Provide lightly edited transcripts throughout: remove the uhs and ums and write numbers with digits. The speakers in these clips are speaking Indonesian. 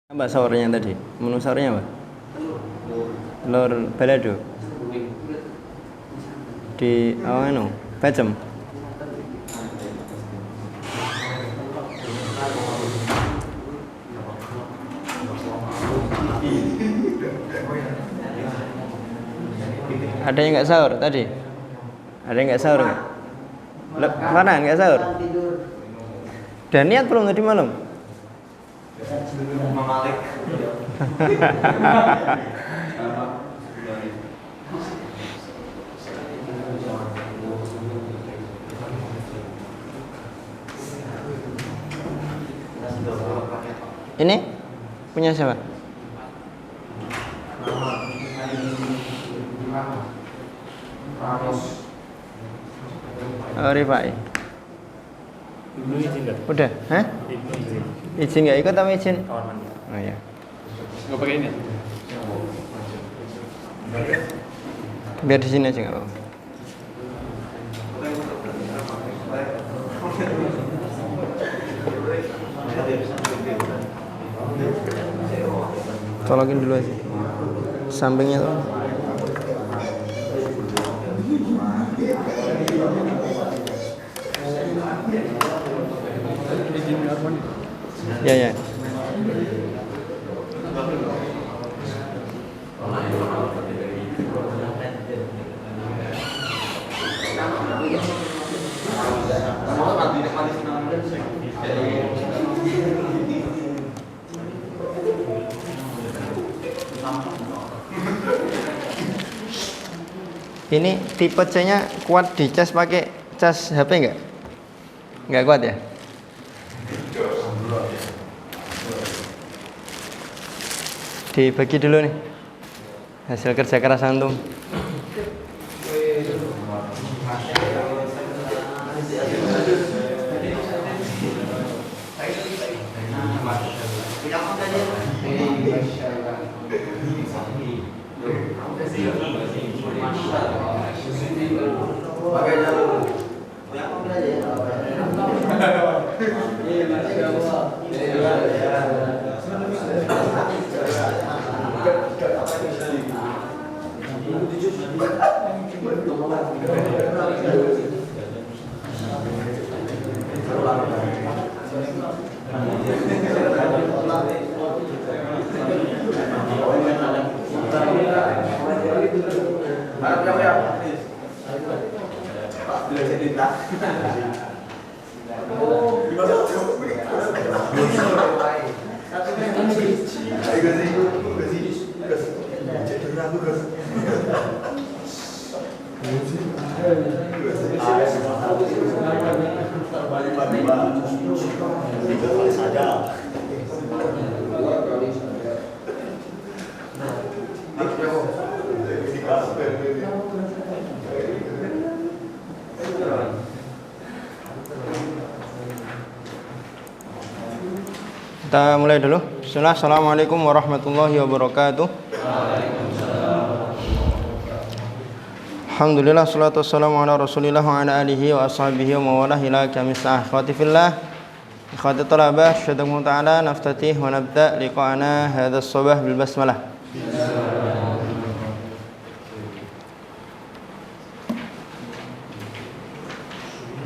Apa sahurnya tadi? Menu sahurnya apa? Telur balado. Di bacem. Ada yang nggak sahur tadi? Ada yang nggak sahur nggak? Mana nggak sahur? Dan niat belum tadi malam? Ini punya siapa? Oh, Rifai. Udah? Hah? Izin nggak ikut apa izin? Oh ya. Nggak pakai ini? Biar di sini aja nggak apa-apa. Tolongin dulu aja. Sampingnya tuh. Ya ya. Ini tipe C-nya kuat di cas pakai cas HP enggak? Enggak kuat ya? Dibagi dulu nih hasil kerja keras antum. Kita mulai dulu. Bismillah. Assalamualaikum warahmatullahi wabarakatuh. Alhamdulillah, salatu wassalamu ala rasulillah wa ala alihi wa ashabihi wa mawalah ila kamisah. Akhwati fillah, akhwati talabah, syadakum ta'ala naftatih wa nabda liqa'ana hadha as-sabah bil basmalah.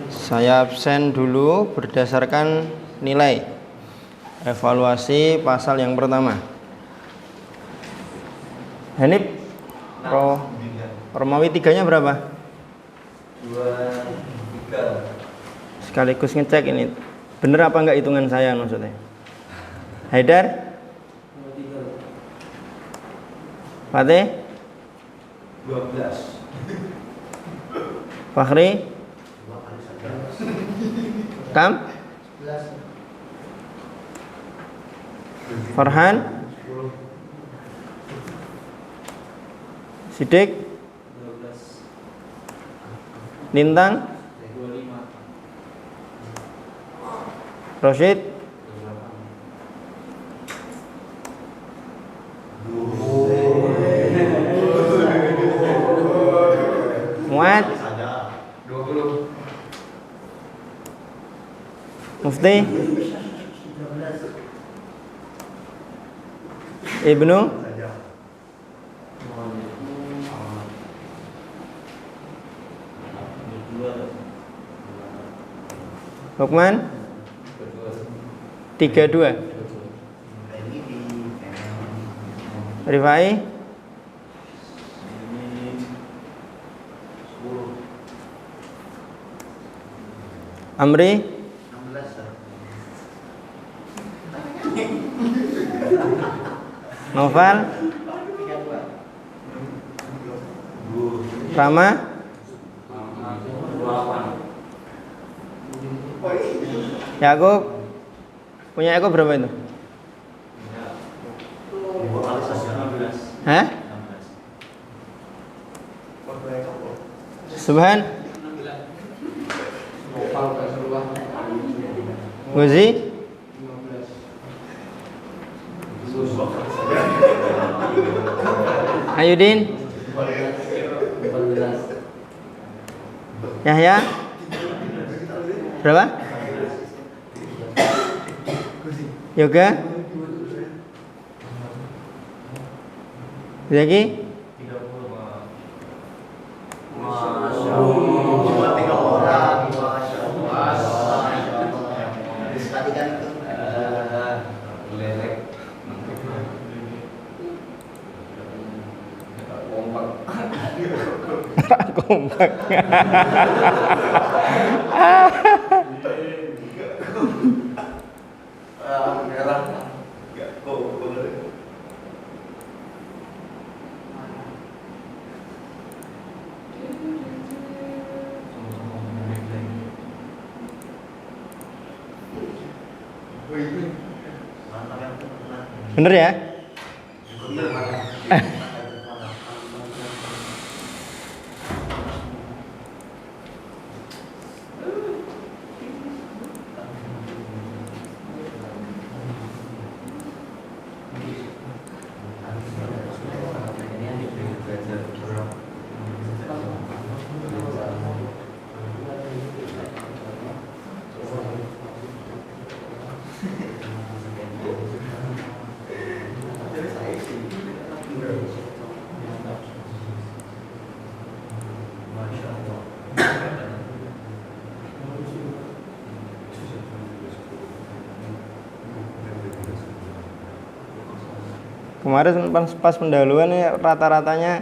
Saya absen dulu berdasarkan nilai evaluasi pasal yang pertama. Hanif, Romawi 3-nya berapa? 23. Sekaligus ngecek ini bener apa enggak hitungan saya maksudnya. Haidar? 23. Fatih? 12. Fakhri? Kam? 11. Farhan? Sidik? 12. Lintang? 25. Rosyid? 28. Muad? 20. Mufti? Ibnu Lukman 32. Rifai Amri 16. Noval Rama Yakub. Punya Yakub berapa itu? Hah? Subhan Guzi Ayudin Yahya berapa? Yoga Zaki kompak. Bener ya? Kemarin pas pendahuluan ini rata-ratanya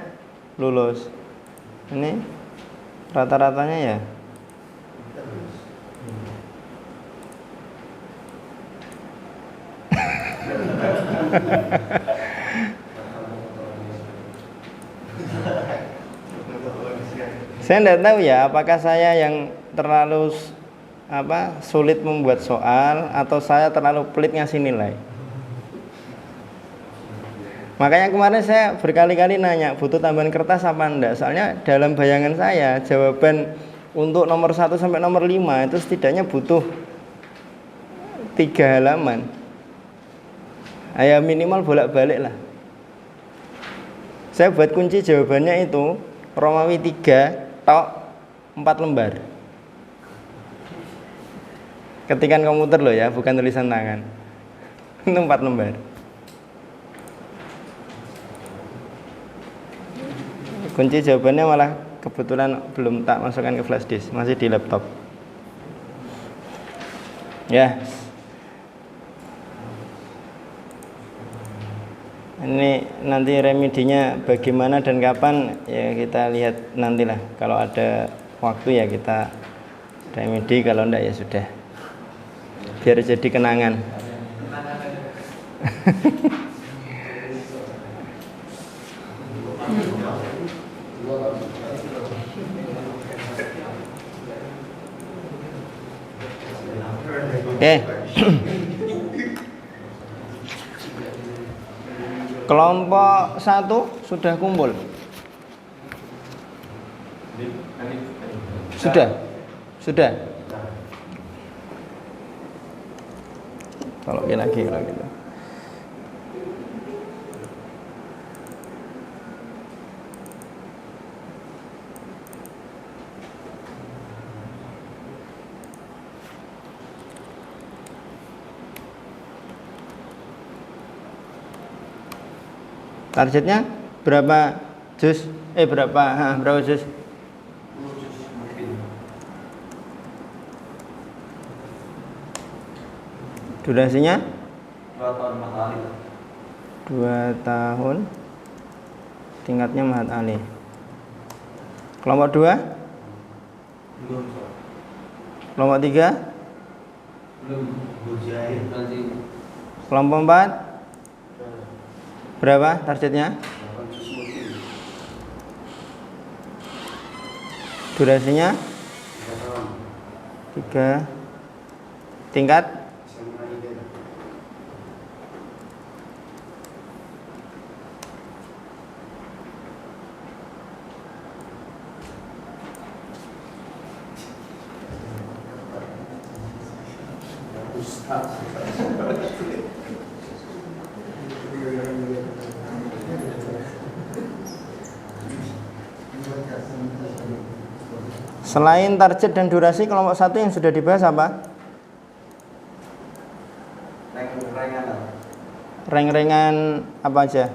lulus. Ini rata-ratanya ya. Saya tidak tahu ya, apakah saya yang terlalu sulit membuat soal atau saya terlalu pelit ngasih nilai. Makanya kemarin saya berkali-kali nanya butuh tambahan kertas apa enggak. Soalnya dalam bayangan saya jawaban untuk nomor 1 sampai nomor 5 itu setidaknya butuh 3 halaman. Ya minimal bolak-balik lah. Saya buat kunci jawabannya itu Romawi 3 tok 4 lembar. Ketikan komputer loh ya, bukan tulisan tangan. Itu 4 lembar. Kunci jawabannya malah kebetulan belum tak masukkan ke flash disk, masih di laptop. Ya. Ini nanti remedinya bagaimana dan kapan ya kita lihat nantilah. Kalau ada waktu ya kita remedi, kalau enggak ya sudah. Biar jadi kenangan. Oke. Kelompok 1 sudah kumpul. Sudah. Kalau lagi kalau gitu. Targetnya berapa juz? Berapa juz? Durasinya 2 tahun matahari. 2 tahun. Tingkatnya Mahat Ali. Kelompok 2? Belum. Kelompok 3? Belum. Mujahid nanti. Kelompok 4? Berapa targetnya? 8 juz mungkin. Durasinya 3 tahun. 3. Tingkat selain target dan durasi, kelompok 1 yang sudah dibahas apa? Rank-rankan apa aja?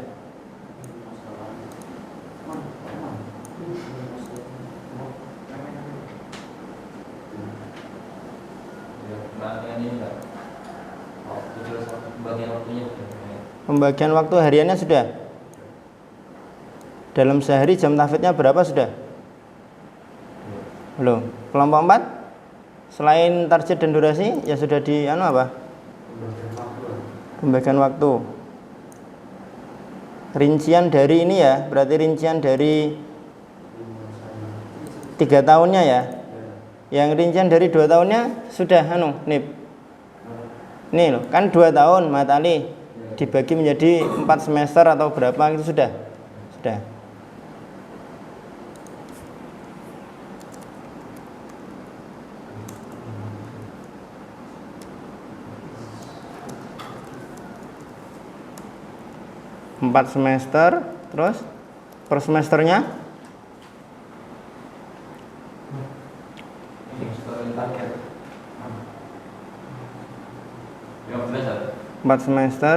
Pembagian waktu hariannya sudah? Dalam sehari jam tahfidnya berapa sudah? Belum. Kelompok 4 selain target dan durasi ya sudah di apa? Pembagian waktu. Rincian dari ini ya, berarti rincian dari 3 tahunnya ya. Yang rincian dari 2 tahunnya sudah nip. Nih loh, kan 2 tahun Mahat Ali dibagi menjadi 4 semester atau berapa itu sudah. Sudah. Empat semester, terus per semesternya 4 semester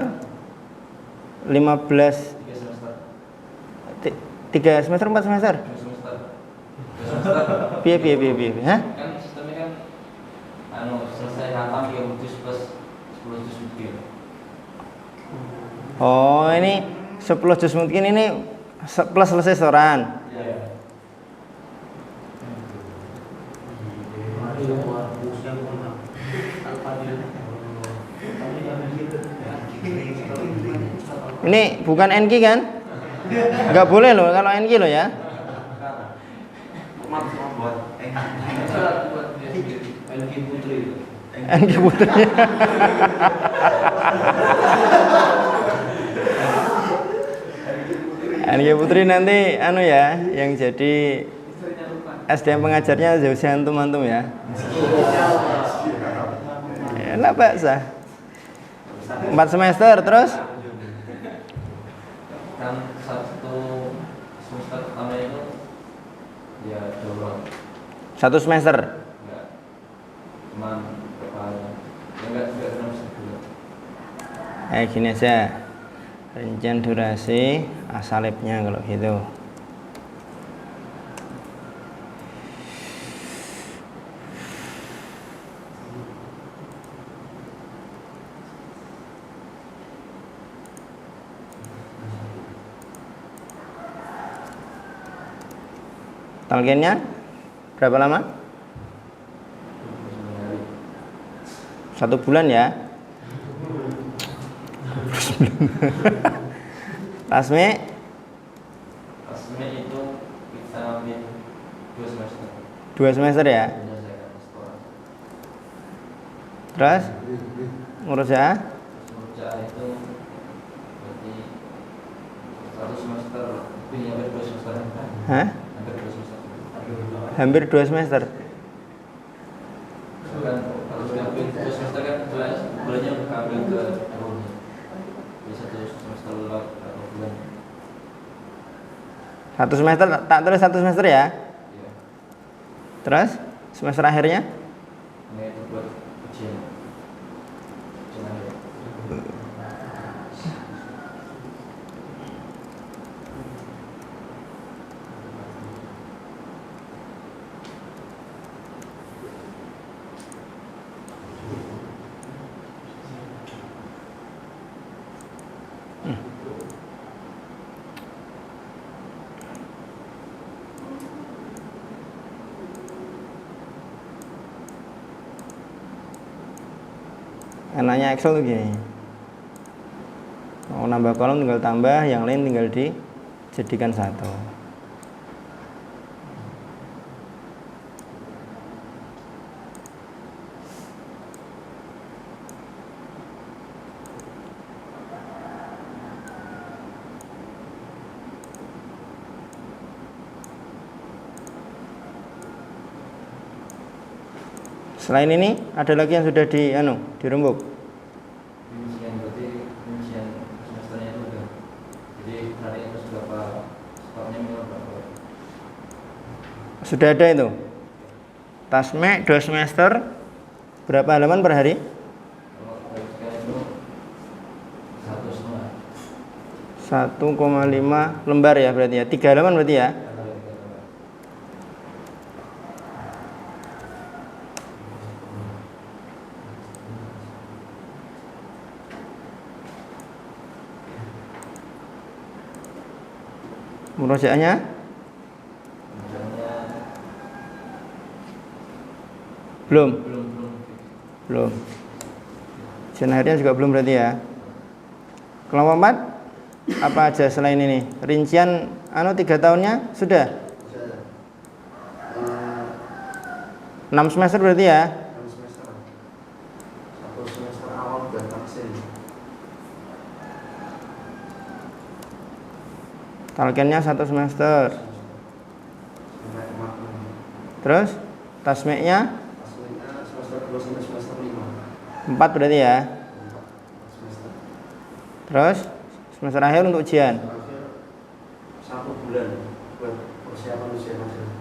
15 3 semester 4 semester piye hah? Kan sistemnya kan selesai khatam 30 juz plus 10 juz mungkin. Oh, ini 10 juz mungkin ini plus selesai setoran. Iya. Ini bukan NQ kan? Enggak boleh loh kalau NQ loh ya. NQ Putri. NQ Putri nanti ya, yang jadi SDM pengajarnya jauh-jauh antum ya. Enak baksa. 4 semester terus Kan 1 semester pertama itu ya daurah. 1 semester. Enggak. Cuman enggak sebulan. Gini aja. Rincian durasi asalibnya kalau gitu. Talgennya berapa lama? 1 bulan ya. Tasmi itu kita ambil 2 semester. 2 semester ya. Terus ngurus ya? Itu berarti 1 semester lebih hampir 2 semester. Hah? Hampir 2 semester. Kan kalau sudah hampir 2 semester kan bulannya ambil ke tahunnya. Jadi 1 semester lewat berapa bulan? 1 semester tak tulis 1 semester ya. Iya. Terus semester akhirnya? Nah, itu buat ujian. Ujian akhir. enaknya Excel tuh gini. Mau nambah kolom tinggal tambah, yang lain tinggal dijadikan satu. Selain ini ada lagi yang sudah dirembuk. Rincian berarti rincian semesternya itu udah. Jadi hari itu berapa stopnya minimal berapa? Sudah ada itu. Tasmek 2 semester berapa halaman per hari? Kalau sekarang itu 1,5. 1,5 lembar ya berarti ya. 3 halaman berarti ya. Murojaahnya belum. Ujian akhirnya juga belum berarti ya. Kelompok 4 apa aja selain ini? Rincian 3 tahunnya sudah? 6 semester berarti ya? 6 semester. 1 semester awal buat vaksin. Talkennya 1 semester. Terus tasmeknya? Tasmeknya semester 2 sampai semester 5. 4 berarti ya? 4 semester. Terus semester akhir untuk ujian? Terakhir 1 bulan buat persiapan ujian akhir.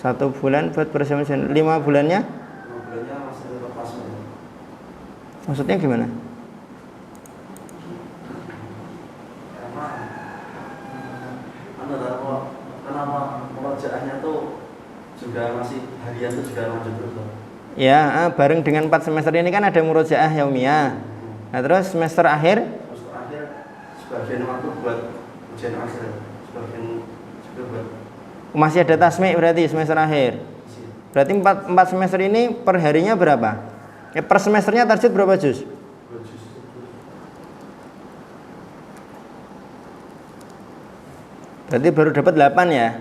1 bulan buat persiapan ujian. 5 bulannya? 5 bulannya masih tetap tasmek. Maksudnya gimana? Kenapa murojaahnya tuh juga masih harian tuh juga lanjut terus loh. Ya, bareng dengan 4 semester ini kan ada murojaah yaumiyah. Nah, terus semester akhir? Semester akhir sebagian waktu buat ujian akhir, sebagian juga buat Masih ada tasmik berarti semester akhir. Berarti 4 semester ini per harinya berapa? Per semesternya target berapa juz? 2 juz. Berarti baru dapat 8 ya?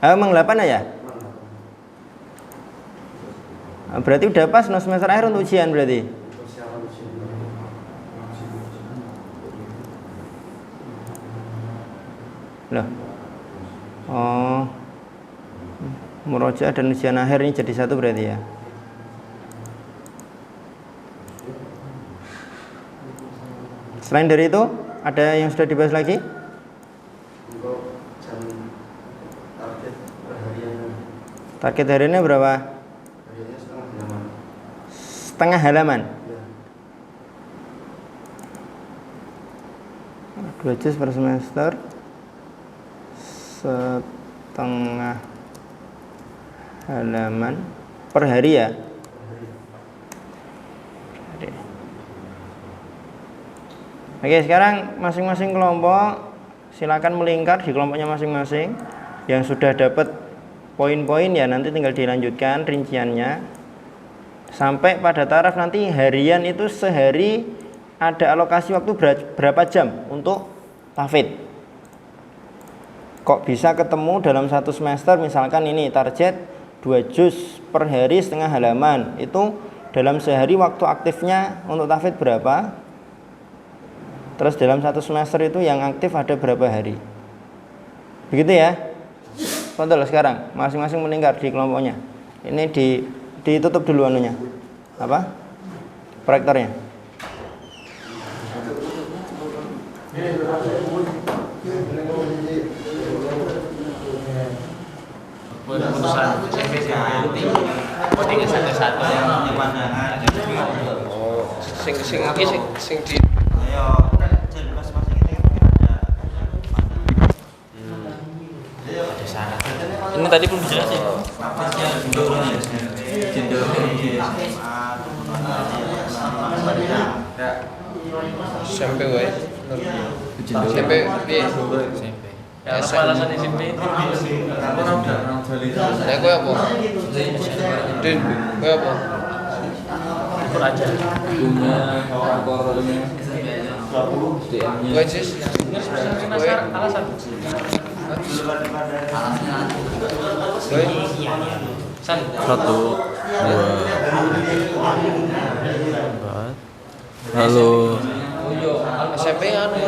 Emang 8 ya? Berarti udah pas semester akhir untuk ujian berarti? Persiapan ujian. Loh. Oh. Murojaah dan ujian akhir ini jadi satu berarti ya? Selain dari itu, ada yang sudah dibahas lagi? Untuk jam target perharian. Target hariannya berapa? Hariannya setengah halaman. Setengah halaman. Ya. 2 juz per semester. Setengah halaman per hari ya? Oke, sekarang masing-masing kelompok silakan melingkar di kelompoknya masing-masing. Yang sudah dapat poin-poin ya nanti tinggal dilanjutkan rinciannya sampai pada taraf nanti harian itu sehari ada alokasi waktu berapa jam untuk tahfidz. Kok bisa ketemu dalam 1 semester misalkan ini target 2 juz per hari setengah halaman, itu dalam sehari waktu aktifnya untuk tahfidz berapa? Terus dalam 1 semester itu yang aktif ada berapa hari? Begitu ya? Kontrol sekarang masing-masing melingkar di kelompoknya. Ini ditutup dulu anunya. Apa? Proyektornya. Putusan SMP nanti codingnya satu-satu yang pandangan. Oh, sing di ayo jen masing-masing itu mungkin ada syarat. Ini tadi belum dijelasin. SMP wae. SMP piye? SMP. Ya, alasan SMP. Nek kowe apa? Din, kowe apa? atur aja. Punya rapornya SDM-nya. Gue sih Semester alasan. San 1, 2, 4. Halo. SMP anu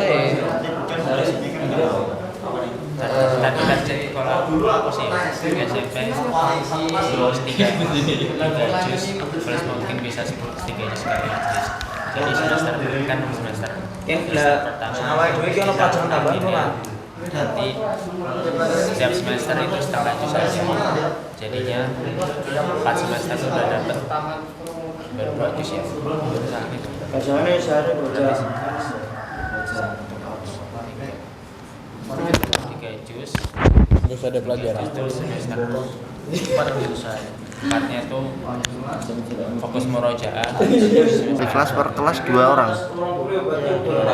tadi kan jadi sekolah dulu aku sih SMP terus 3 jus plus mungkin bisa 3 jus sekali jus. Jadi semester kan semester pertama nanti setiap semester itu setengah jus aja, jadinya 4 semester sudah dapat baru 2 jus ya. Biasanya sehari udah 3 jus terus ada pelajaran. itu semester 4 selesai. 4-nya tuh fokus murojaah. Di kelas per kelas 2 orang.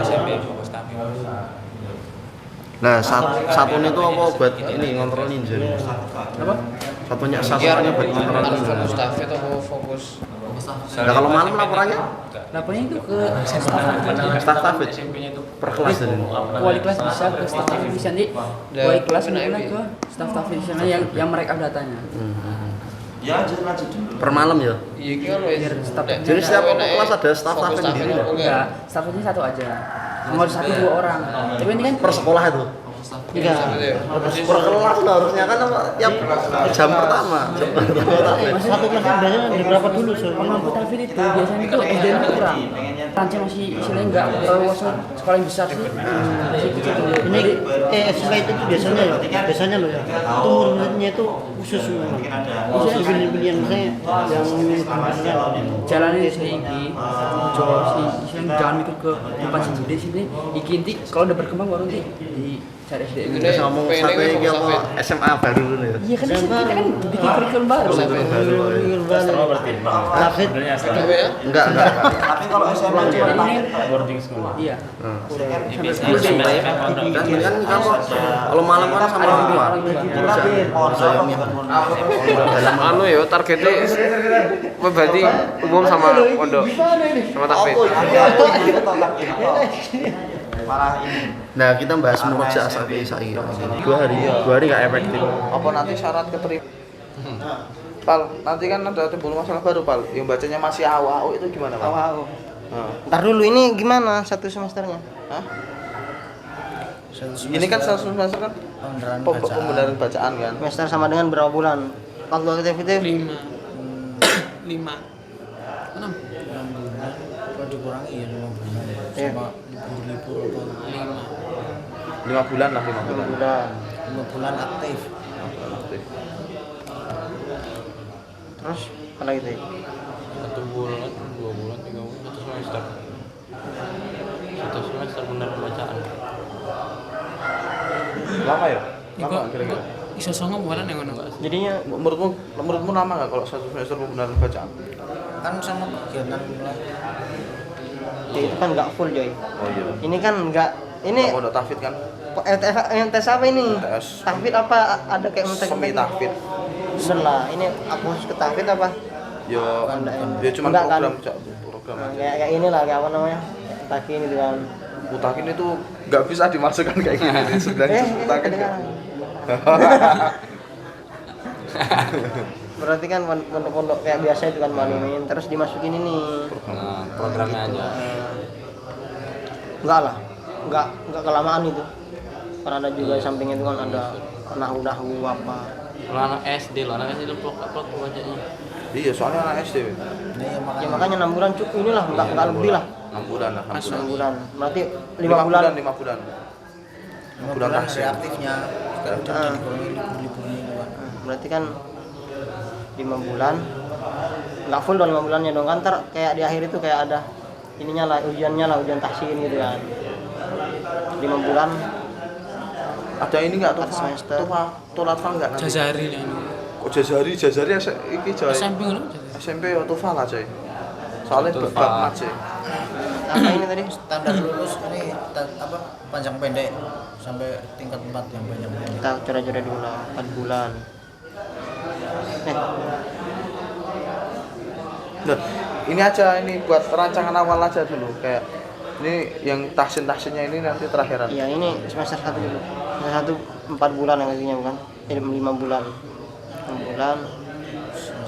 SMP fokus tahfidz. Nah, satunya itu apa buat ini ngontrol ninja? Apa? Satunya Iya, buat ngontrol ninja. fokus stafet atau fokus? Nah, kalau malam laporannya Lapornya itu ke staff tahfidz SMP-nya tuh per kelas jadi. wali kelas bisa ke staf tahfidz bisa nanti wali kelas menggunakan ke staf tahfidz di sana yang mereka datanya. Per malam ya. Iya kan Biar staf Jadi setiap kelas ada staff tahfidz sendiri. enggak, stafnya satu aja. Mau satu 2 orang. Tapi ini kan Per sekolah itu. enggak. Per kelas lah harusnya kan tiap jam pertama. Masih satu kelas biasanya di berapa dulu sih? Pemampu tahfidz itu biasanya itu SD nya kurang. Rancang masih istilahnya enggak terlalu sekolah yang besar sih. Ini SK itu biasanya biasanya loh ya. Itu muridnya itu khusus semua. Biasanya yang misalnya yang jalanin sini jauh sih, istilahnya jangan mikir ke depan sendiri sini. Iki nanti kalau udah berkembang baru nanti di cari SD. Terus ngomong satu lagi apa SMA baru dulu ya. Iya kan kita kan bikin kurikulum baru. Kurikulum baru. Tahfidz Enggak. Tapi kalau SMA ini boarding school. iya. Kan kamu kalau malam kan sama orang tua. anu ya targetnya berarti umum sama pondok sama takfid. malah ini. Nah, kita bahas murojaah sampai saiki. 2 hari enggak efektif. Apa nanti syarat keterima? Pal, nanti kan ada timbul masalah baru, Pal. Yang bacanya masih AU itu gimana, Pal? Wow. Ntar dulu ini gimana satu semesternya? Hah? Ini kan satu semester kan pembenaran bacaan kan. Semester sama dengan berapa bulan? Waktu aktif 5 6 Kalau dikurangi ya 5 bulan. Iya. Sama libur-libur apa 5 bulan lah, 5 bulan. bulan. 5 bulan aktif. Terus apa lagi tuh? 1 bulan, 2 bulan, 3 bulan, 1 semester. 1 semester benar pembacaan. Lama ya? Lama kira-kira. Iso songo bulan yang ngono. Jadinya Menurutmu lama nggak kalau satu semester pembenaran bacaan? Kan sama kegiatan mulai. ya itu kan nggak full Joy. Oh iya. Ini kan nggak ini Pondok tahfidz kan? tes apa ini? Tes. Tahfidz apa ada kayak Semi tahfidz. Bener lah. Ini aku khusus ke tahfidz apa? Ya, dia cuma Enggak kan? program Nah, aja. kayak inilah kayak apa namanya? Takin gitu kan. Mutakin itu nggak bisa dimasukkan kayak gini. Sebenarnya mutakin nggak. Berarti kan pondok-pondok kayak biasa itu kan malumin terus dimasukin ini. Programnya aja. Enggak lah. Enggak kelamaan itu. Karena ada juga di samping itu kan ada nahu apa. Kalau anak SD itu plok bacanya. Iya, soalnya anak SD. Ya makanya 6 bulan cukup inilah enggak lebih lah. 6 bulan lah, 6 bulan. 6 bulan. Berarti 5 5 bulan. 5 bulan. 5 bulan tahsin. Aktifnya. Sekarang udah Ah. dikurangi libur-liburnya itu kan. Berarti kan 5 bulan. Enggak full dong 5 bulannya dong kan ntar kayak di akhir itu kayak ada ininya lah ujiannya lah ujian tahsin gitu kan. 5 bulan Ada ini enggak tuh? semester. Tulatfa enggak nanti? Jazari lah. Oh, jazari iki coy. SMP ngono. SMP ya tufa lah coy. Soalnya Tufa. bab mat coy. Apa ini tadi? Standar lulus ini apa panjang pendek sampai tingkat 4 yang panjang pendek. Kita coret-coret dulu lah 4 bulan. Nah, ini aja, ini buat rancangan awal aja dulu, kayak ini yang tahsin-tahsinnya ini nanti terakhiran. Iya, ini semester 1 dulu. Semester 1 4 bulan yang artinya bukan? 5 bulan. 6 bulan.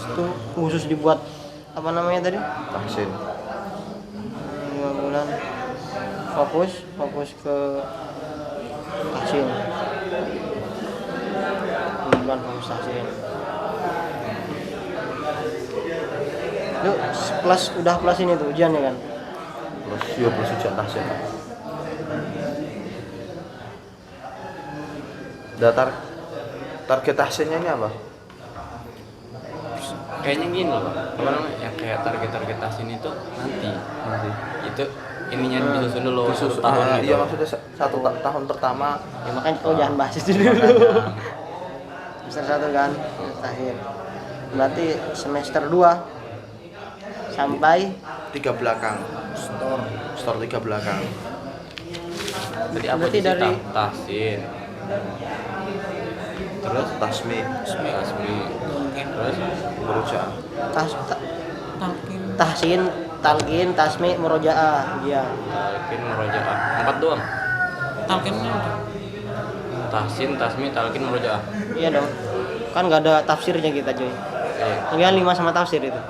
Itu khusus dibuat apa namanya tadi? Tahsin. 5 bulan. Fokus ke tahsin. 5 bulan fokus tahsin. Lu udah plus ini tuh ujian ya kan? Plus ujian tahsin. Target tahsinnya ini apa? Kayaknya gini loh, apa namanya? Ya kayak target tahsin itu nanti. Itu ininya disusun dulu satu tahun gitu. Iya, maksudnya satu tahun pertama. Ya makanya jangan bahas itu dulu. Semester 1 kan, tahsin. Berarti semester 2 sampai 3 belakang. Store 3 belakang. Jadi apa berarti sih dari tahsin? Terus tasmi, Terus murojaah. tahsin, talqin, tasmi, murojaah. Iya. talqin murojaah. 4 doang. Talqinnya Tahsin, tasmi, talqin, murojaah. Iya dong. Kan nggak ada tafsirnya kita cuy. Ini kan 5 sama tafsir itu.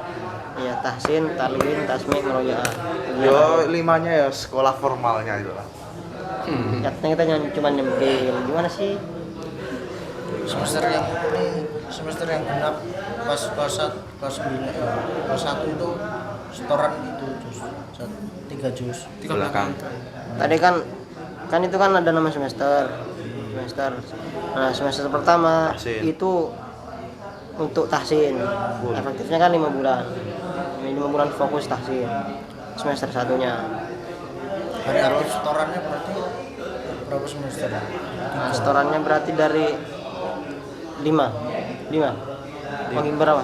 Iya, tahsin, talqin, tasmi, murojaah. Yo, 5-nya ya sekolah formalnya itu lah. Katanya kita cuma nyempil. Gimana sih? semester yang genap pas kelas 1 itu setoran itu jus 3 jus Belakang. Tadi kan itu kan ada nama semester. Nah, semester pertama Tahsin. itu untuk tahsin. Efektifnya kan 5 bulan. 5 bulan fokus tahsin. Semester 1-nya. hari aktif setorannya berarti berapa semester? Setorannya berarti dari 5 Bagi berapa?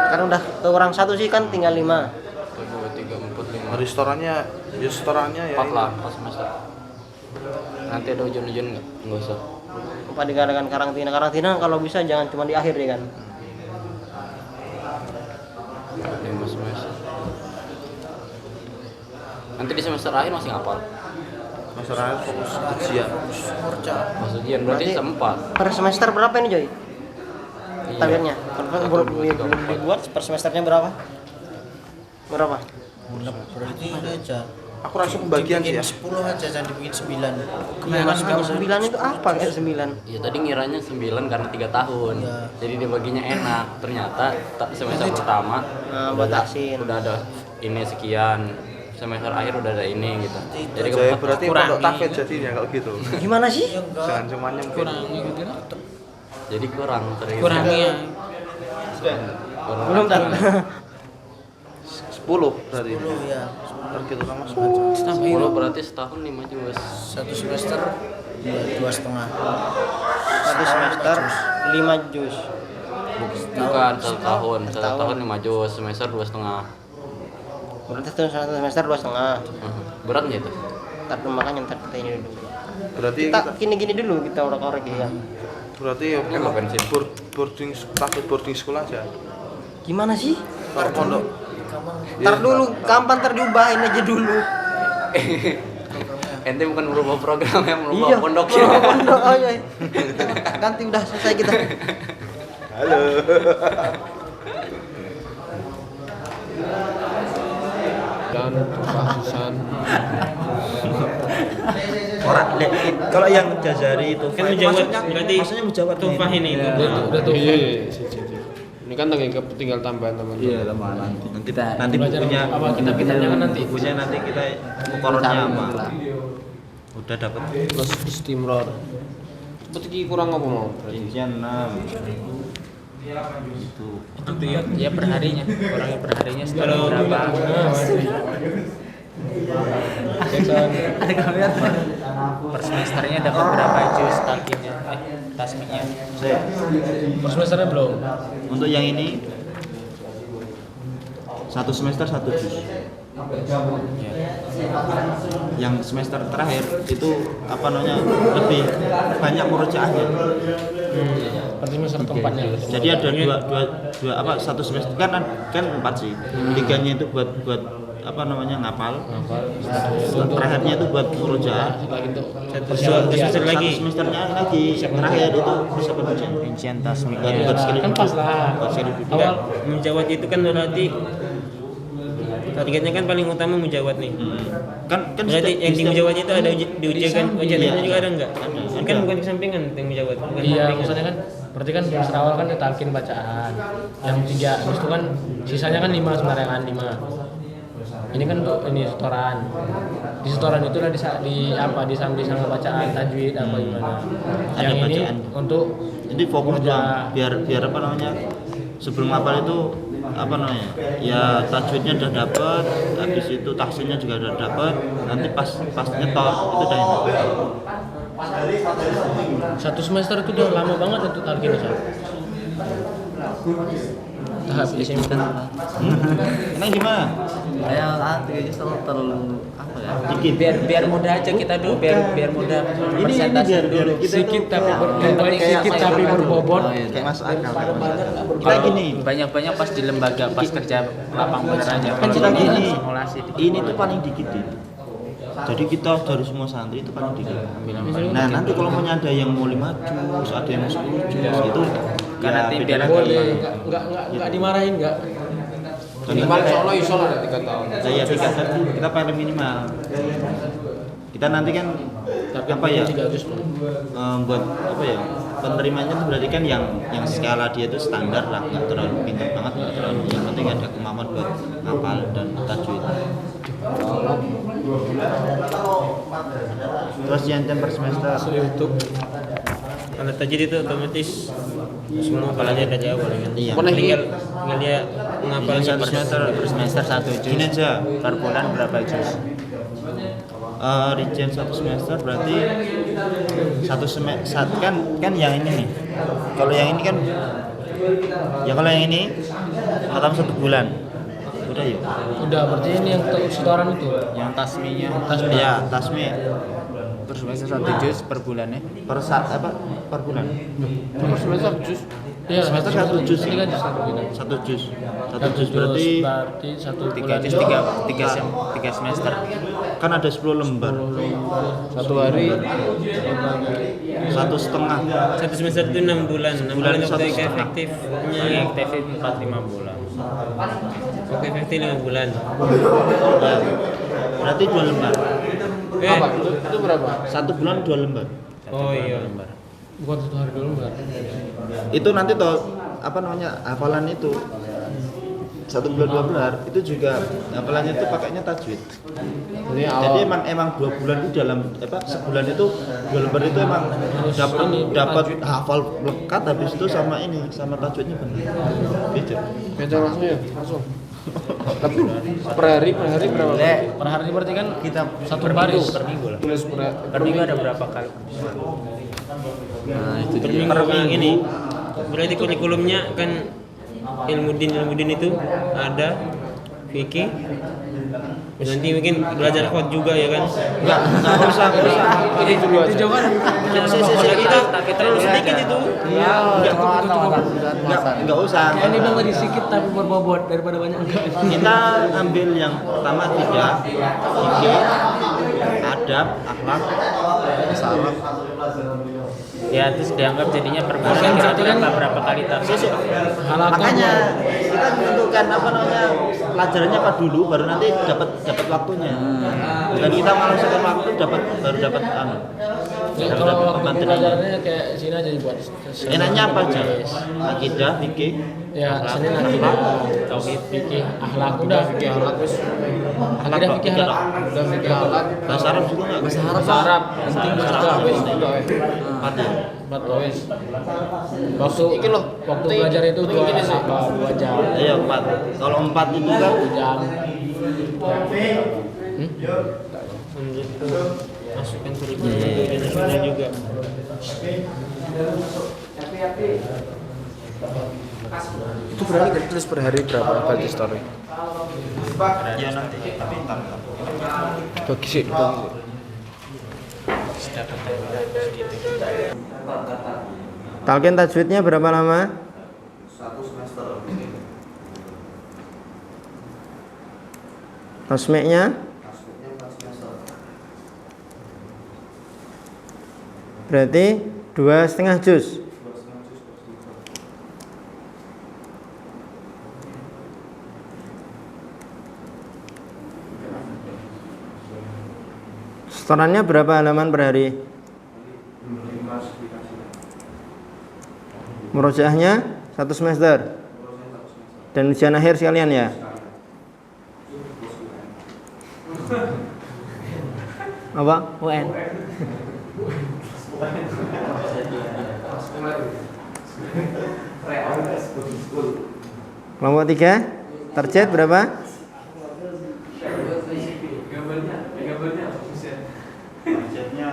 Kan udah kurang 1 sih kan tinggal 5. 1, 2, 3, 4, 5. Hari setorannya ya 4 lah, 4 semester. Nanti ada ujian-ujian enggak usah. Apa dikatakan karantina kalau bisa jangan cuma di akhir ya kan. 5 semester. Nanti di semester akhir masih ngapal. masyarakat fokus ujian. Pas ujian berarti sempat. Per semester berapa ini Joy? Iya. Targetnya? Belum 1, 2, 3, 4. dibuat per semesternya berapa? Berapa? Berarti ini aja. Aku langsung pembagian sih ya. 10 aja, jangan dibikin 9. Gimana 9 itu apa kayak 9? Ya tadi ngiranya 9 karena 3 tahun. Iya. Jadi dibaginya enak. Ternyata semester pertama Nah, buat tahsin. udah ada ini sekian. Semester akhir udah ada ini gitu. Jadi Saya kebetulan berarti kurangi. pondok tafid jadinya kalau gitu. Gimana sih? Jangan cuma nyempil. kurangi gitu lah. jadi kurang serius. Kurangi ya. Kurang. Belum tak. 10 berarti. 10 ya. Target utama 10 berarti setahun 5 juz. Satu semester 2,5. Satu semester 5 juz. Bukan satu tahun 5 juz, semester 2,5. Berarti satu semester 2,5. Berat nggak itu? Ntar dulu, makanya ntar kita ini dulu. Berarti Kita gini-gini dulu kita orek-orek ya. berarti ya Emang bensin. boarding school aja. Gimana sih? Kalau pondok Ntar dulu, kapan ntar diubahin aja dulu. Ente bukan merubah program yang merubah Iya, pondoknya. merubah pondok. Oh iya. Ganti udah selesai kita. halo. Dan keharusan Orang kalau yang Jazari itu kan menjawab berarti maksudnya menjawab tufah ini itu. Udah tuh. Iya. Ini kan tinggal tambahan teman-teman. Iya lama nanti belajar bukunya apa kita kan nanti. bukunya nanti kita ukurannya apa udah dapat Terus istimror. Berarti kurang apa mau? rincian 6 itu Ya perharinya, kurangnya perharinya setelah berapa? Ada kamera. Per semesternya dapat berapa juz talqinnya, tasminya? Per semesternya belum. untuk yang ini satu semester 1 juz yang semester terakhir itu apa namanya lebih banyak murojaahnya Per semester tempatnya. Jadi ada dua apa satu semester kan 4 sih. 3-nya itu buat apa namanya ngapal. Terakhirnya itu buat murojaah. Satu semester lagi. Satu semesternya lagi terakhir itu persiapan ujian. Rincian tasmiknya. Buat sekali Kan pas lah. Enggak, mujawad itu kan berarti targetnya kan paling utama mujawad nih. Kan Berarti yang di mujawad itu ada diujikan ujian itu juga ada enggak? Kan bukan kesampingan yang mujawad, bukan Iya, sampingan. maksudnya kan berarti kan semester awal kan ditalkin bacaan. Yang 3 habis itu kan sisanya kan 5 sebenarnya kan 5. Ini kan untuk ini setoran. Di setoran itu lah di sama bacaan tajwid apa gimana. Yang ini bacaan. untuk jadi fokus doang biar apa namanya sebelum hafal itu apa namanya ya tajwidnya udah dapet, habis itu tahsinnya juga udah dapet, nanti pas nyetor itu udah enak. satu semester itu udah lama banget untuk talkin itu. Tahap SMP. Emang gimana? Saya kayaknya terlalu apa ya? Dikit. Biar mudah aja kita dulu, biar mudah Ini biar kita Sedikit tapi berbobot. kayak masuk akal. Kita gini, banyak-banyak pas di lembaga, pas kerja lapang bener aja. kan kita gini, simulasi ini tuh paling dikit deh. Jadi kita dari semua santri itu paling dikit. Nah nanti kalau mau ada yang mau 5 juz, ada yang mau 10 juz itu Karena nanti biar Boleh, enggak dimarahin enggak. Minimal soalnya iso lah 3 tahun. Saya 3 tahun kita paling minimal. Kita nanti kan apa ya? Buat apa ya? Penerimanya itu berarti kan yang skala dia itu standar lah, nggak terlalu pintar banget, nggak terlalu. Yang penting ada kemampuan buat ngapal dan tajwid. Terus yang per semester YouTube. Kalau tajwid itu otomatis semua hafalannya udah jauh kan. Iya. Tinggal dia ngapalnya per semester 1 juz. Gini aja. per bulan berapa juz? Rincian 1 semester berarti 1 semester kan yang ini nih. Kalau yang ini kan ya kalau yang ini khatam 1 bulan. Udah yuk. Udah berarti ini yang setoran itu. Yang tasminya. Tasmi. Ya, tasmi Per semester 1 juz per bulannya. per bulan. Per semester juz. Iya, Semester 1 juz. Ini kan juz 1 juz. 1 juz berarti 1 3 bulan. juz 3 semester. kan ada 10 lembar. 1 hari 1,5. Satu semester itu 6 bulan. 6 bulan Satu waktu setengah. efektifnya efektif 4-5 bulan. waktu efektif 5 bulan. Ya. Berarti 2 lembar. apa? Itu berapa? 1 bulan 2 lembar. Oh iya. Bukan 1 hari dulu enggak. Itu nanti toh apa namanya hafalan itu 1 bulan 2 lembar itu juga hafalannya itu pakainya tajwid. Jadi emang 2 bulan itu dalam sebulan itu 2 lembar itu emang dapat hafal lekat, habis itu sama tajwidnya benar. Gitu. Beda langsung ya, langsung. Tapi per hari berapa? Per hari berarti kan kita 1 baris per minggu lah. Tulis Per minggu ada berapa kali? Nah, itu Per dia. minggu ini berarti kurikulumnya kan ilmu din itu ada fikih. Nanti mungkin belajar kod juga ya kan? Enggak usah. ini dulu aja. Itu kan Kita terlalu sedikit itu. Enggak usah. ini bang tadi sedikit tapi berbobot daripada banyak enggak. Kita ambil yang pertama 3, fikih, adab, akhlak, saraf. Ya terus dianggap jadinya per bulan kira-kira berapa kali tafsir? Makanya kita menentukan pelajarannya apa dulu, baru nanti dapat waktunya. Dan kita menghasilkan waktu baru dapat Kalau waktu pelajarannya kayak sini aja dibuat. Enaknya apa aja? Akidah, fikih, Ya, Senin akidah, tauhid, fikih, akhlak, udah fikih akhlak wis. Akidah fikih akhlak, udah fikih akhlak. bahasa Arab juga enggak? Bahasa Arab, penting bahasa wis udah wis. 4 wis. Waktu belajar itu 2 jam. Iya 4. Kalau 4 itu kan 2 jam. Masukkan kurikulum internasional juga. Itu berarti kan tulis per hari berapa berarti story? ya nanti tapi entar. Bagi sih, Dapat segitu. Talqin tajwidnya berapa lama? 1 semester. Tasmi'nya Tasmi'nya 4 semester. berarti 2,5 juz. 2,5 juz per semester. Setorannya berapa halaman per hari? 15 dikasih. Murojaahnya 1 semester. Dan ujian akhir sekalian ya? Apa? UN. Kelompok 3 target berapa? Targetnya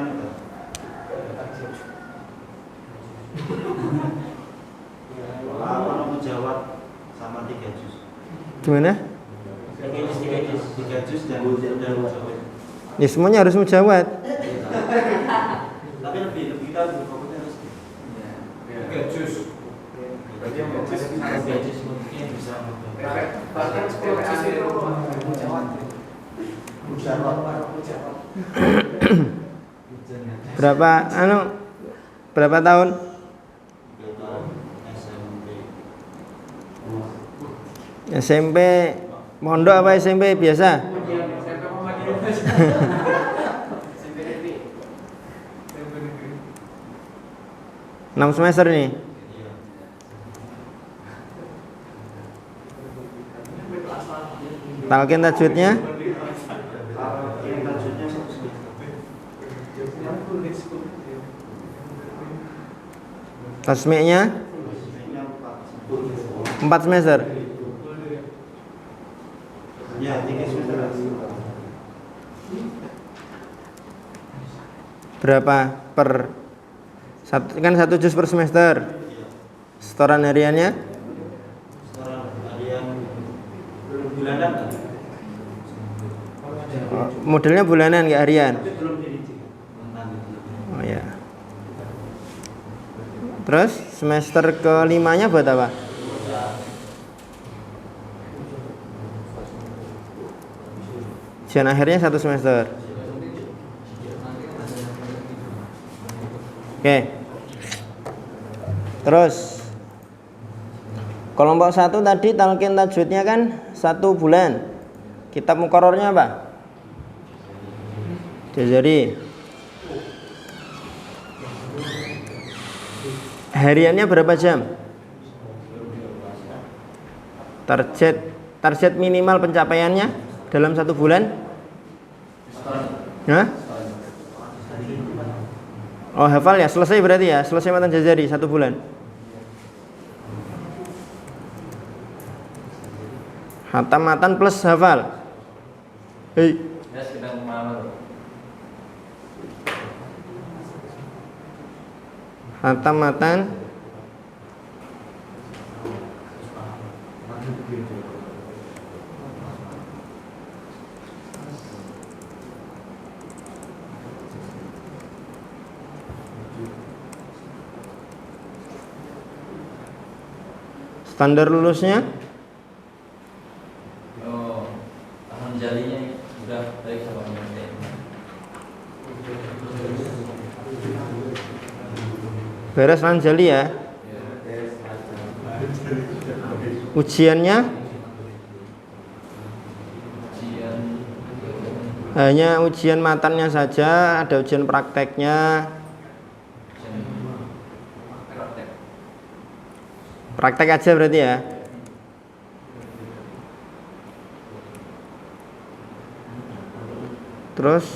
apa mau jawab sama 3 juz. Gimana? 3 juz dan jawab. Ya semuanya harus mujawad. Tapi lebih kita fokusnya harus 3 juz. Berarti yang 3 juz mungkin bisa bahkan 10 juz itu berapa tahun? SMP pondok apa SMP biasa? 6 semester nih. Talqin tajwidnya tasmi'nya 4 semester. Ya, 3 semester. Berapa per kan 1 juz per semester? Setoran hariannya? Setoran harian bulanan. Modelnya bulanan nggak harian? Belum dirinci. Oh ya. Terus semester kelimanya buat apa? Ujian akhirnya 1 semester. Oke. Terus kelompok 1 tadi talqin tajwidnya kan 1 bulan. Kitab muqarrarnya apa? Jazari. Hariannya berapa jam? Target minimal pencapaiannya dalam 1 bulan? Hah? Oh hafal ya, selesai berarti ya, selesai matan Jazari 1 bulan. Hatam matan plus hafal. Hei. Ya sedang malam. Hatam matan standar lulusnya tahun jalinya udah baik sama Indonesia. beres lan jali ya. Ujiannya hanya ujian matannya saja, ada ujian prakteknya. Praktek aja berarti ya. Terus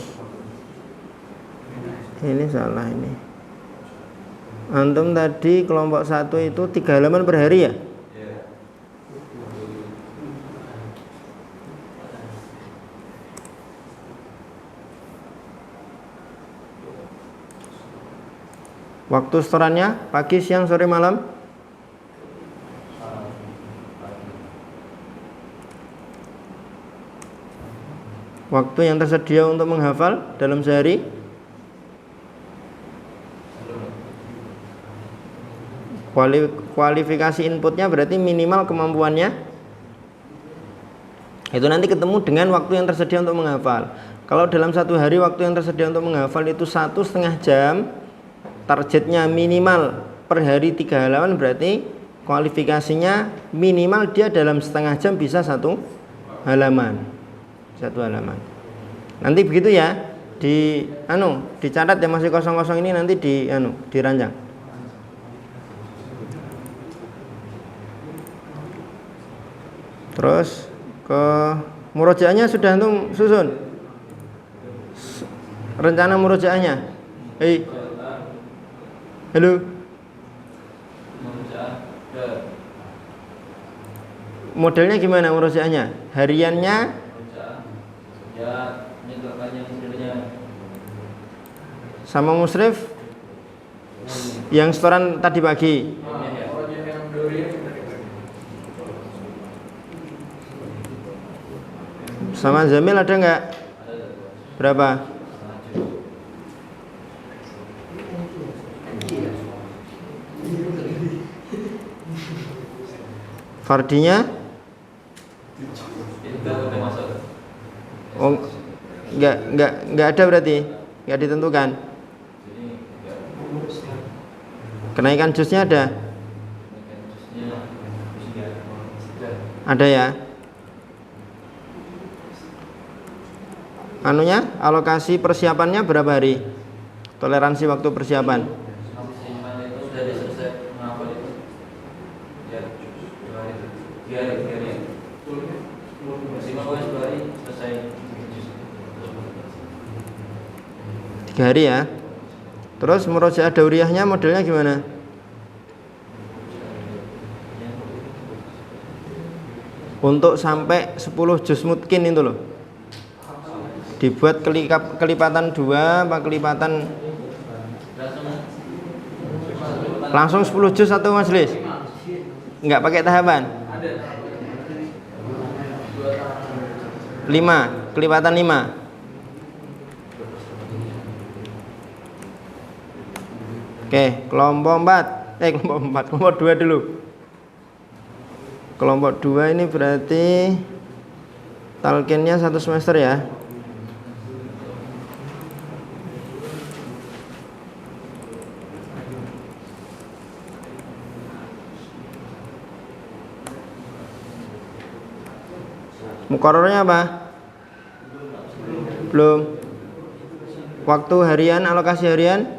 ini salah ini. Antum tadi kelompok 1 itu 3 halaman per hari ya? Waktu setorannya pagi, siang, sore, malam? Waktu yang tersedia untuk menghafal dalam sehari? Kualifikasi inputnya berarti minimal kemampuannya. Itu nanti ketemu dengan waktu yang tersedia untuk menghafal. Kalau dalam satu hari waktu yang tersedia untuk menghafal itu 1,5 jam, targetnya minimal per hari 3 halaman, berarti kualifikasinya minimal dia dalam setengah jam bisa 1 halaman. 1 halaman. Nanti begitu ya, dicatat ya, masih kosong-kosong ini nanti diranjang. Terus ke murojaahnya sudah antum susun rencana murojaahnya. Halo. Modelnya gimana murojaahnya? Hariannya? Sama musrif yang setoran tadi pagi. Sama Zamil ada nggak? Berapa? Fardinya? Oh, nggak ada berarti, nggak ditentukan. Kenaikan jusnya ada? Ada ya? Anunya, alokasi persiapannya berapa hari? Toleransi waktu persiapan? Tiga hari ya. Terus murojaah dauriyahnya modelnya gimana? Untuk sampai 10 juz mutkin itu loh, dibuat kelipatan 2 apa kelipatan langsung 10 juz satu majelis? Enggak pakai tahapan? 5, kelipatan 5. Oke, kelompok 4. Kelompok 2 dulu. Kelompok 2 ini berarti talqinnya 1 semester ya. Muqarrarnya apa? Belum. Waktu harian, alokasi harian,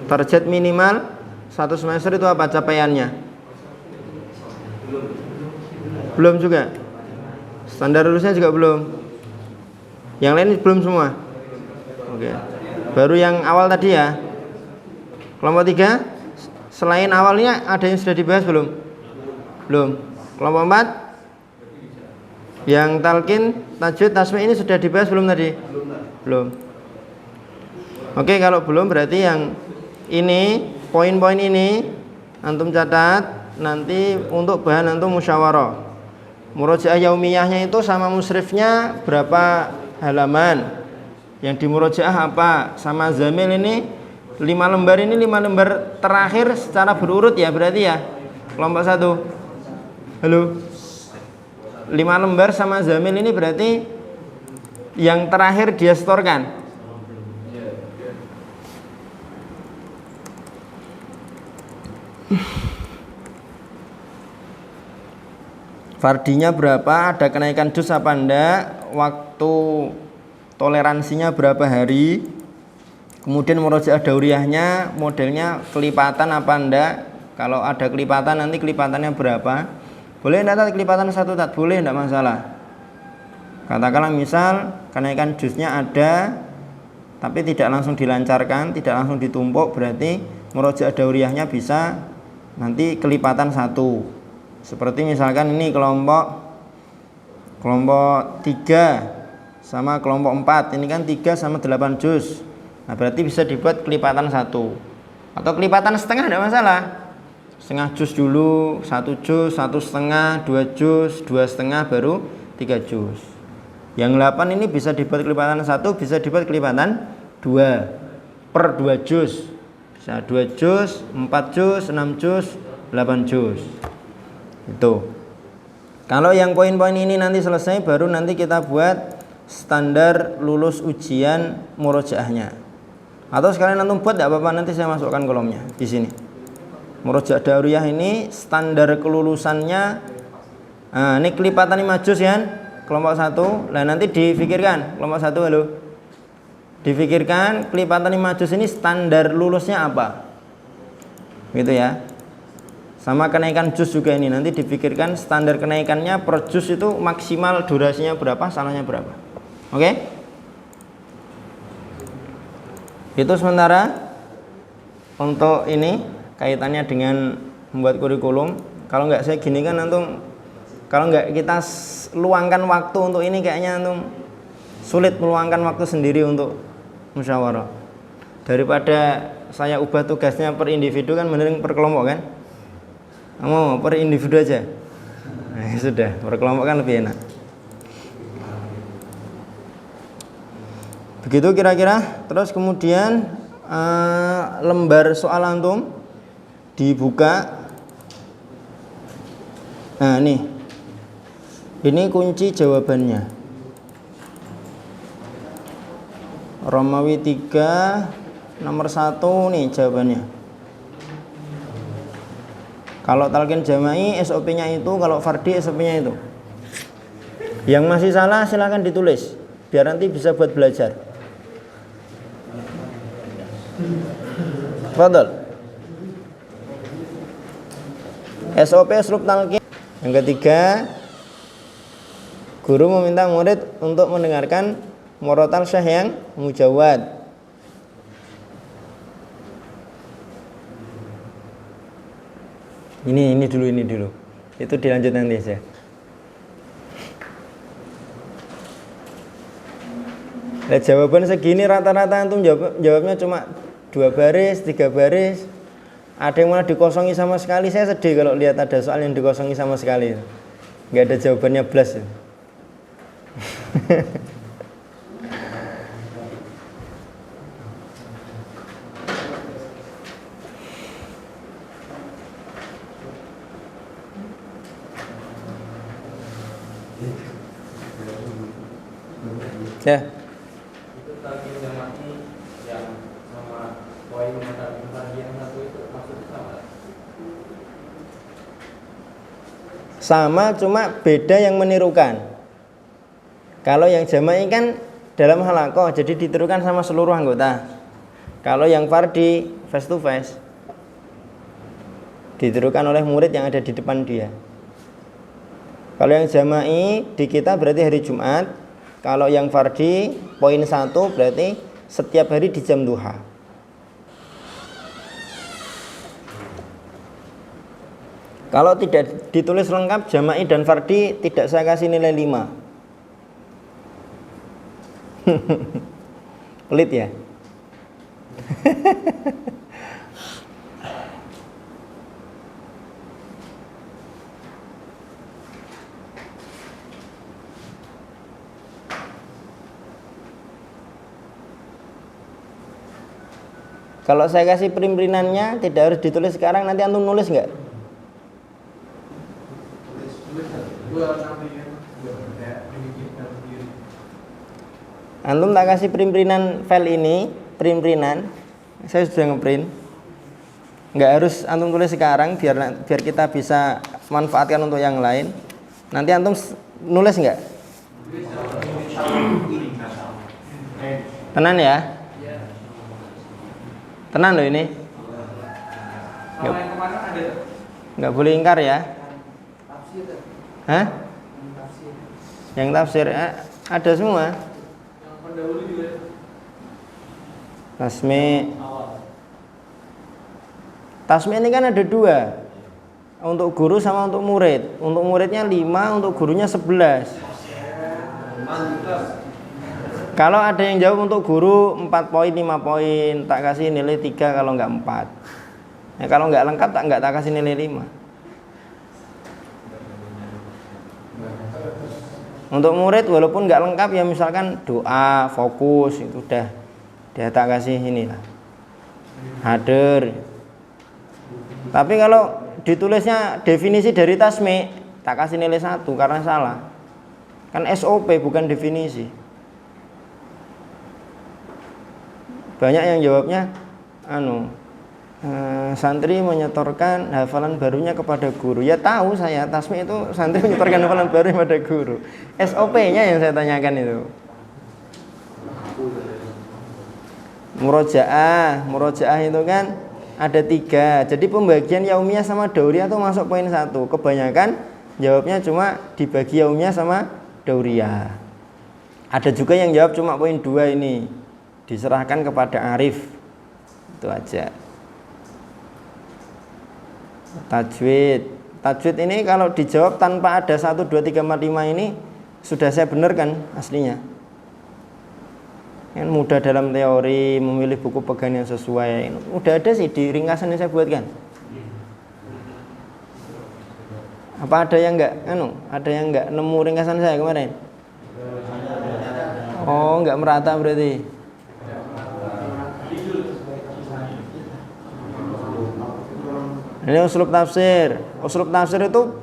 target minimal 1 semester itu apa capaiannya? Belum juga. Standar lulusnya juga belum. Yang lain belum semua. Oke. Baru yang awal tadi ya. Kelompok 3, selain awalnya ada yang sudah dibahas belum? Belum. Kelompok 4, yang talqin, tajwid, tasmi' ini sudah dibahas belum tadi? Belum. Oke, kalau belum berarti yang ini, poin-poin ini antum catat nanti untuk bahan antum musyawarah. Murojaah yaumiyahnya itu sama musrifnya berapa halaman? Yang di murojaah apa? Sama Zamil ini 5 lembar, ini 5 lembar terakhir secara berurut ya berarti ya. Kelompok 1. Halo. 5 lembar sama Zamil ini berarti yang terakhir dia setorkan. Fardinya berapa? Ada kenaikan juz apa enggak? Waktu toleransinya berapa hari? Kemudian murojaah dauriyahnya modelnya kelipatan apa enggak? Kalau ada kelipatan nanti kelipatannya berapa? Boleh enggak kelipatan 1 tat? Boleh, enggak masalah. Katakanlah misal kenaikan juznya ada tapi tidak langsung dilancarkan, tidak langsung ditumpuk, berarti murojaah dauriyahnya bisa nanti kelipatan 1. Seperti misalkan ini kelompok 3 sama kelompok 4. Ini kan 3 sama 8 juz. Nah, berarti bisa dibuat kelipatan 1. Atau kelipatan setengah enggak masalah. Setengah juz dulu, 1 juz, 1,5, 2 juz, 2,5 baru 3 juz. Yang 8 ini bisa dibuat kelipatan 1, bisa dibuat kelipatan 2 per 2 juz. Bisa 2 juz, 4 juz, 6 juz, 8 juz. Itu. Kalau yang poin-poin ini nanti selesai, baru nanti kita buat standar lulus ujian murojaahnya. Atau sekalian antum buat tidak apa-apa, nanti saya masukkan kolomnya di sini. Murojaah dauriyah ini standar kelulusannya. Nah, ini kelipatan 5 juz kan? Kelompok 1. Nah, nanti difikirkan kelompok 1 halo. Difikirkan kelipatan 5 juz ini standar lulusnya apa? Gitu ya. Sama kenaikan juz juga ini, nanti dipikirkan standar kenaikannya per juz itu maksimal durasinya berapa, salahnya berapa. Oke? Itu sementara untuk ini kaitannya dengan membuat kurikulum. Kalau nggak saya gini kan antum, kalau nggak kita luangkan waktu untuk ini kayaknya antum sulit meluangkan waktu sendiri untuk musyawarah. Daripada saya ubah tugasnya per individu kan mending per kelompok kan? Kamu per individu aja. Nah, sudah, per kelompok kan lebih enak. Begitu kira-kira. Terus kemudian lembar soal antum dibuka. Nah, nih. Ini kunci jawabannya. Romawi 3 nomor 1 nih jawabannya. Kalau talqin jama'i SOP-nya itu, kalau fardi SOP-nya itu. Yang masih salah silahkan ditulis biar nanti bisa buat belajar. Fadhol. SOP uslub talqin. Yang ketiga, guru meminta murid untuk mendengarkan murotal syekh yang mujawad. Ini dulu. Itu dilanjut nanti aja. Nah, jawaban segini rata-rata antum jawabnya cuma 2 baris, 3 baris. Ada yang malah dikosongi sama sekali. Saya sedih kalau lihat ada soal yang dikosongi sama sekali. Nggak ada jawabannya blas. Ya. Itu talqin jama'i yang sama poin talqin fardi yang satu itu maksudnya sama? Sama, cuma beda yang menirukan. Kalau yang jama'i kan dalam halaqah, jadi ditirukan sama seluruh anggota. Kalau yang fardi face to face ditirukan oleh murid yang ada di depan dia. Kalau yang jama'i di kita berarti hari Jumat. Kalau yang fardi poin 1 berarti setiap hari di jam duha. Kalau tidak ditulis lengkap jama'i dan fardi tidak saya kasih nilai 5. Pelit ya. Kalau saya kasih print-printannya tidak harus ditulis sekarang, nanti antum nulis nggak? Antum tak kasih print-printan file ini, print-printan, saya sudah ngeprint. Nggak harus antum tulis sekarang biar kita bisa manfaatkan untuk yang lain. Nanti antum nulis nggak? Tenan ya? Tenang loh ini. Nggak boleh ingkar ya. Hah? Yang tafsir ada semua. Tasmi ini kan ada 2. Untuk guru sama untuk murid. Untuk muridnya 5, untuk gurunya 11. Kalau ada yang jawab untuk guru 4 poin, 5 poin, tak kasih nilai 3 kalau nggak 4. Ya, kalau nggak lengkap nggak tak kasih nilai 5. Untuk murid walaupun nggak lengkap ya misalkan doa, fokus itu udah dia tak kasih inilah. hadir. Tapi kalau ditulisnya definisi dari tasmi, tak kasih nilai 1 karena salah. Kan SOP bukan definisi. Banyak yang jawabnya santri menyetorkan hafalan barunya kepada guru. Ya tahu saya, tasmi itu santri menyetorkan hafalan baru kepada guru. SOP-nya yang saya tanyakan itu. Murojaah itu kan ada 3. Jadi pembagian yaumiyah sama dauriyah itu masuk poin 1. Kebanyakan jawabnya cuma dibagi yaumiyah sama dauriyah. Ada juga yang jawab cuma poin 2 ini, diserahkan kepada arif. Itu aja. Tajwid ini kalau dijawab tanpa ada 1, 2, 3, 4, 5 ini sudah saya benarkan aslinya. Yang mudah dalam teori, memilih buku pegangan yang sesuai. Udah ada sih di ringkasan yang saya buatkan. Apa ada yang enggak nemu ringkasan saya kemarin? Oh, enggak merata berarti. Ini uslub tafsir. Uslub tafsir itu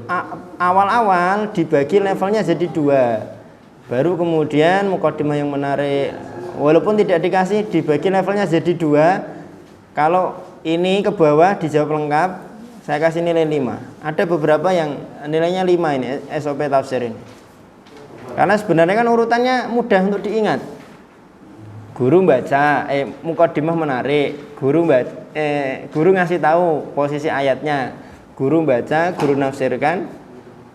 awal-awal dibagi levelnya jadi 2. Baru kemudian mukadimah yang menarik. Walaupun tidak dikasih, dibagi levelnya jadi 2. Kalau ini ke bawah dijawab lengkap, saya kasih nilai 5. Ada beberapa yang nilainya 5 ini SOP tafsir ini. Karena sebenarnya kan urutannya mudah untuk diingat. Guru baca, mukadimah menarik, guru ngasih tahu posisi ayatnya, guru baca, guru nafsirkan,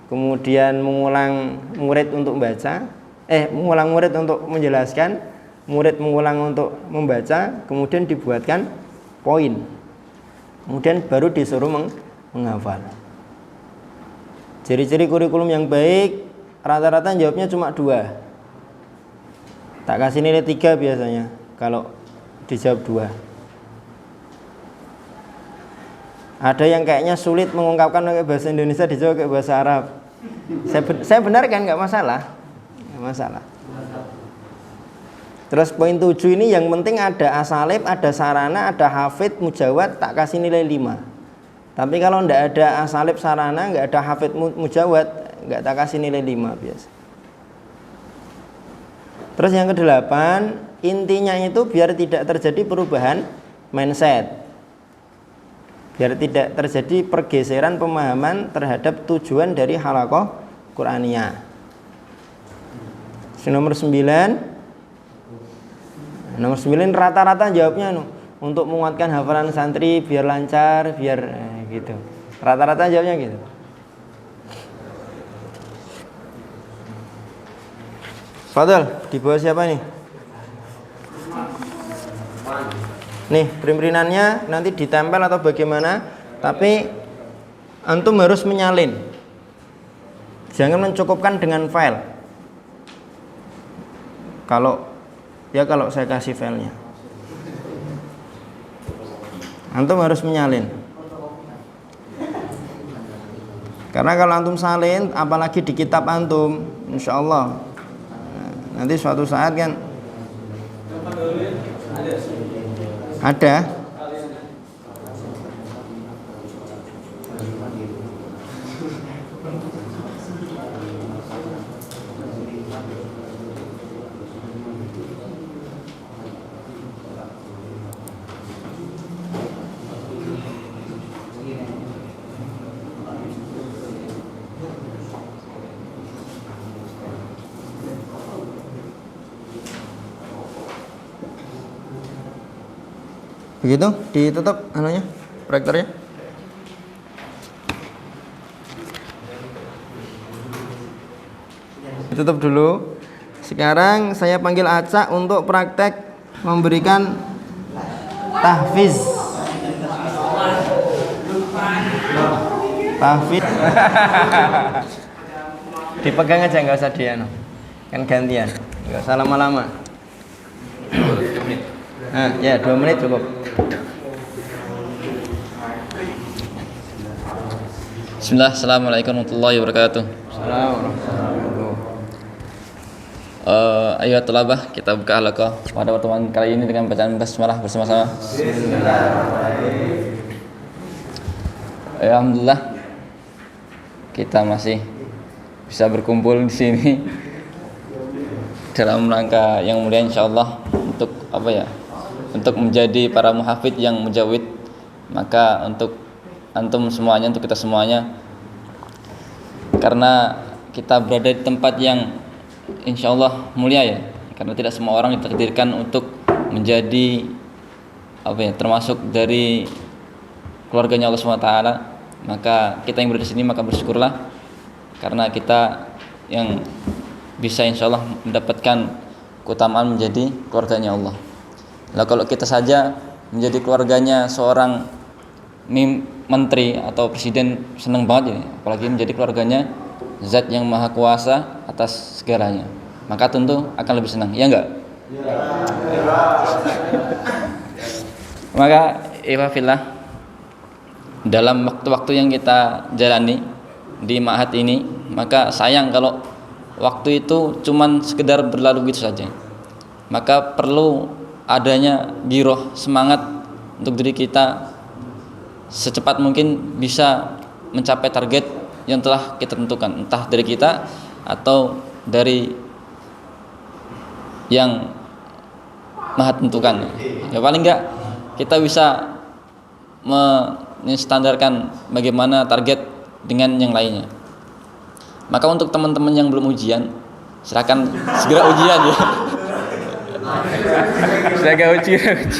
kemudian mengulang murid untuk baca, mengulang murid untuk menjelaskan, murid mengulang untuk membaca, kemudian dibuatkan poin, kemudian baru disuruh menghafal. Ciri-ciri kurikulum yang baik, rata-rata jawabnya cuma 2. Tak kasih nilai 3 biasanya kalau dijawab 2. Ada yang kayaknya sulit mengungkapkan pakai bahasa Indonesia, dijawab pakai bahasa Arab. Saya benarkan, nggak masalah. Terus poin 7 ini yang penting ada asalib, ada sarana, ada hafid, mujawad, tak kasih nilai 5. Tapi kalau nggak ada asalib, sarana, nggak ada hafid, mujawad, nggak tak kasih nilai 5 biasa. Terus yang ke-8, intinya itu biar tidak terjadi perubahan mindset. Biar tidak terjadi pergeseran pemahaman terhadap tujuan dari halaqah Qur'aniyah. Nomor 9 rata-rata jawabnya untuk menguatkan hafalan santri biar lancar, biar gitu. Rata-rata jawabnya gitu. Fadal, di bawah siapa nih? Nih, print-printannya nanti ditempel atau bagaimana, tapi antum harus menyalin. Jangan mencukupkan dengan file. Kalau saya kasih filenya, antum harus menyalin. Karena kalau antum salin, apalagi di kitab antum, insya Allah nanti suatu saat kan ada begitu, ditutup anunya, proyektornya. Ditutup dulu. Sekarang saya panggil Acak untuk praktek memberikan tahfiz. Dipegang aja, nggak usah dia, kan gantian, nggak usah lama-lama. Ya 2 menit cukup. Bismillah, assalamualaikum warahmatullahi wabarakatuh. Ayo tulabah, kita buka halaqah pada pertemuan kali ini dengan bacaan basmalah bersama-sama. Alhamdulillah kita masih bisa berkumpul di sini dalam rangka yang mulia insyaallah untuk apa ya? Untuk menjadi para muhafidz yang mujawid. Maka untuk antum semuanya, untuk kita semuanya, karena kita berada di tempat yang insyaallah mulia ya, karena tidak semua orang ditakdirkan untuk menjadi apa ya, termasuk dari keluarganya Allah SWT. Maka kita yang berada di sini maka bersyukurlah karena kita yang bisa insyaallah mendapatkan keutamaan menjadi keluarganya Allah. Lah kalau kita saja menjadi keluarganya seorang menteri atau presiden senang banget ini, apalagi menjadi keluarganya Zat yang maha kuasa atas segalanya, maka tentu akan lebih senang, ya enggak? Maka ifafillah, dalam waktu-waktu yang kita jalani di ma'had ini, maka sayang kalau waktu itu cuman sekedar berlalu gitu saja. Maka perlu adanya giroh, semangat untuk diri kita secepat mungkin bisa mencapai target yang telah kita tentukan, entah dari kita atau dari yang maha tentukan. Ya paling enggak kita bisa menstandarkan bagaimana target dengan yang lainnya. Maka untuk teman-teman yang belum ujian, silakan segera ujian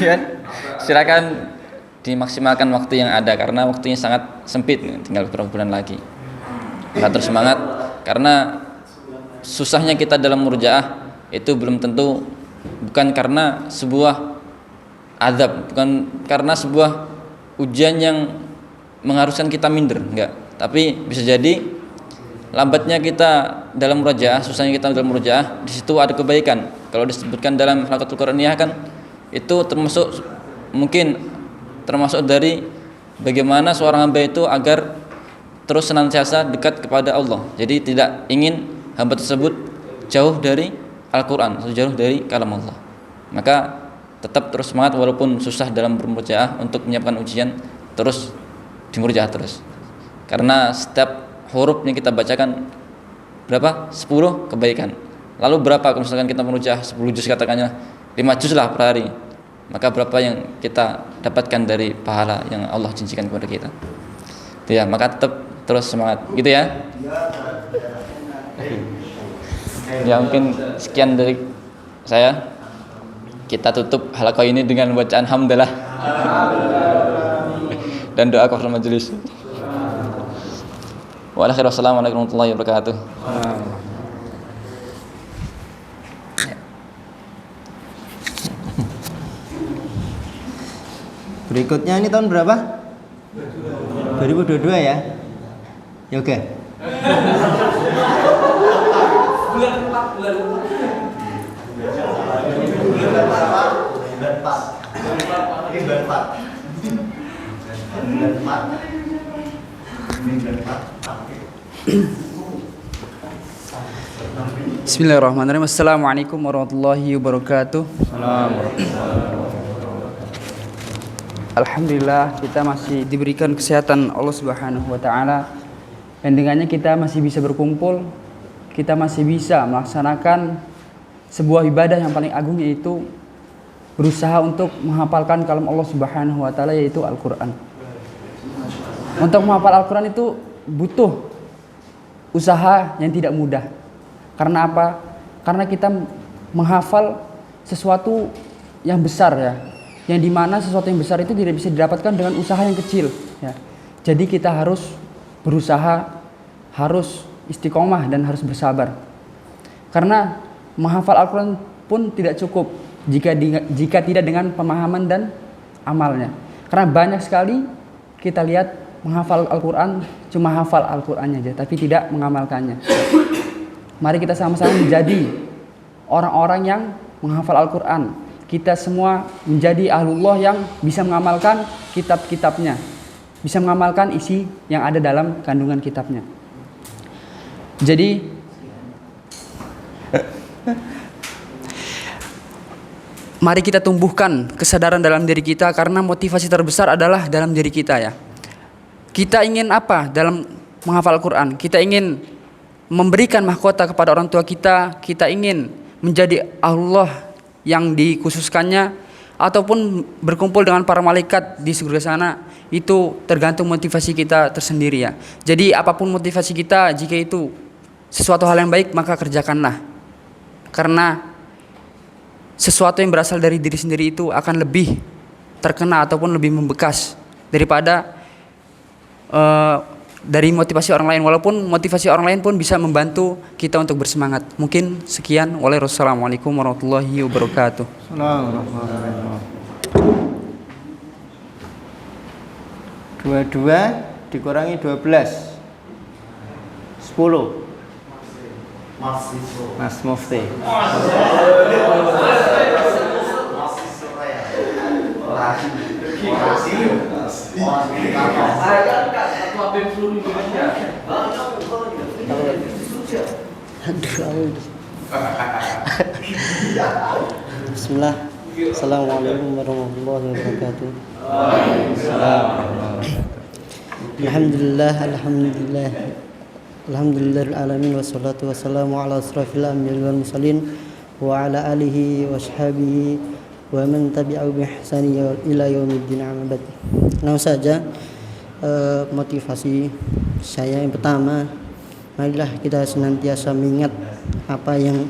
ya. Silakan dimaksimalkan waktu yang ada karena waktunya sangat sempit, tinggal beberapa bulan lagi. Kita terus semangat karena susahnya kita dalam murjaah itu belum tentu bukan karena sebuah azab, bukan karena sebuah ujian yang mengharuskan kita minder, enggak. Tapi bisa jadi lambatnya kita dalam murjaah, susahnya kita dalam murjaah, di situ ada kebaikan. Kalau disebutkan dalam halaqatul Quraniyah kan itu termasuk dari bagaimana seorang hamba itu agar terus senantiasa dekat kepada Allah. Jadi tidak ingin hamba tersebut jauh dari Al-Quran, jauh dari kalam Allah. Maka tetap terus semangat walaupun susah dalam bermurjaah untuk menyiapkan ujian, terus dimurjaah terus. Karena setiap huruf yang kita bacakan berapa? 10 kebaikan. Lalu berapa kalau misalkan kita merujah 10 juz, katakannya 5 juz lah per hari, maka berapa yang kita dapatkan dari pahala yang Allah janjikan kepada kita. Ya, maka tetap terus semangat gitu ya. Ya mungkin sekian dari saya. Kita tutup halaqah ini dengan bacaan hamdalah dan doa kafaratul majelis. Wassalamualaikum warahmatullahi wabarakatuh. Berikutnya ini tahun berapa? 2022 ya? Ya oke. Bismillahirrahmanirrahim. Assalamualaikum warahmatullahi wabarakatuh. Alhamdulillah kita masih diberikan kesehatan Allah Subhanahu wa taala, dan dengannya kita masih bisa berkumpul, kita masih bisa melaksanakan sebuah ibadah yang paling agung, yaitu berusaha untuk menghafalkan kalam Allah Subhanahu wa taala, yaitu Al-Qur'an. Untuk menghafal Al-Qur'an itu butuh usaha yang tidak mudah. Karena apa? Karena kita menghafal sesuatu yang besar ya, yang dimana sesuatu yang besar itu tidak bisa didapatkan dengan usaha yang kecil ya. Jadi kita harus berusaha, harus istiqomah dan harus bersabar. Karena menghafal Al-Quran pun tidak cukup jika tidak dengan pemahaman dan amalnya. Karena banyak sekali kita lihat menghafal Al-Quran cuma hafal Al-Qurannya aja, tapi tidak mengamalkannya. Mari kita sama-sama menjadi orang-orang yang menghafal Al-Quran. Kita semua menjadi ahlullah yang bisa mengamalkan kitab-kitabnya, bisa mengamalkan isi yang ada dalam kandungan kitabnya. Jadi mari kita tumbuhkan kesadaran dalam diri kita, karena motivasi terbesar adalah dalam diri kita ya. Kita ingin apa dalam menghafal Al-Quran? Kita ingin memberikan mahkota kepada orang tua kita, kita ingin menjadi Allah yang dikhususkannya, ataupun berkumpul dengan para malaikat di surga sana. Itu tergantung motivasi kita tersendiri ya. Jadi apapun motivasi kita, jika itu sesuatu hal yang baik, maka kerjakanlah. Karena sesuatu yang berasal dari diri sendiri itu akan lebih terkena ataupun lebih membekas daripada dari motivasi orang lain. Walaupun motivasi orang lain pun bisa membantu kita untuk bersemangat. Mungkin sekian. Wassalamualaikum warahmatullahi wabarakatuh. Dua dikurangi 12 10. Mas Mufti. Bismillah. Assalamualaikum warahmatullahi wabarakatuh. Alhamdulillah, alhamdulillah. Alhamdulillahil alamin, wassalatu wassalamu ala asrafil anbiya'i wal mursalin wa ala alihi wa sahbihi wa man tabi'ahu bi ihsani ila yaumiddin, amma ba'd. Langsung saja motivasi saya yang pertama, marilah kita senantiasa mengingat apa yang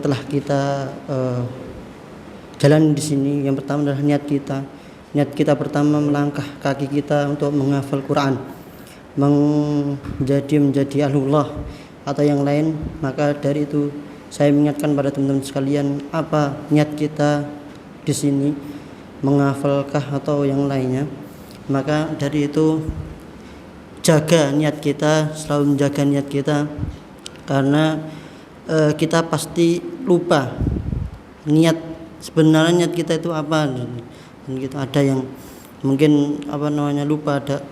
telah kita jalan di sini. Yang pertama adalah niat kita. Niat kita pertama melangkah kaki kita untuk menghafal Quran, menjadi ahlullah atau yang lain. Maka dari itu saya mengingatkan pada teman-teman sekalian, apa niat kita di sini, menghafalkah atau yang lainnya. Maka dari itu jaga niat kita, selalu menjaga niat kita, karena kita pasti lupa niat sebenarnya niat kita itu apa. Dan kita ada yang mungkin lupa, ada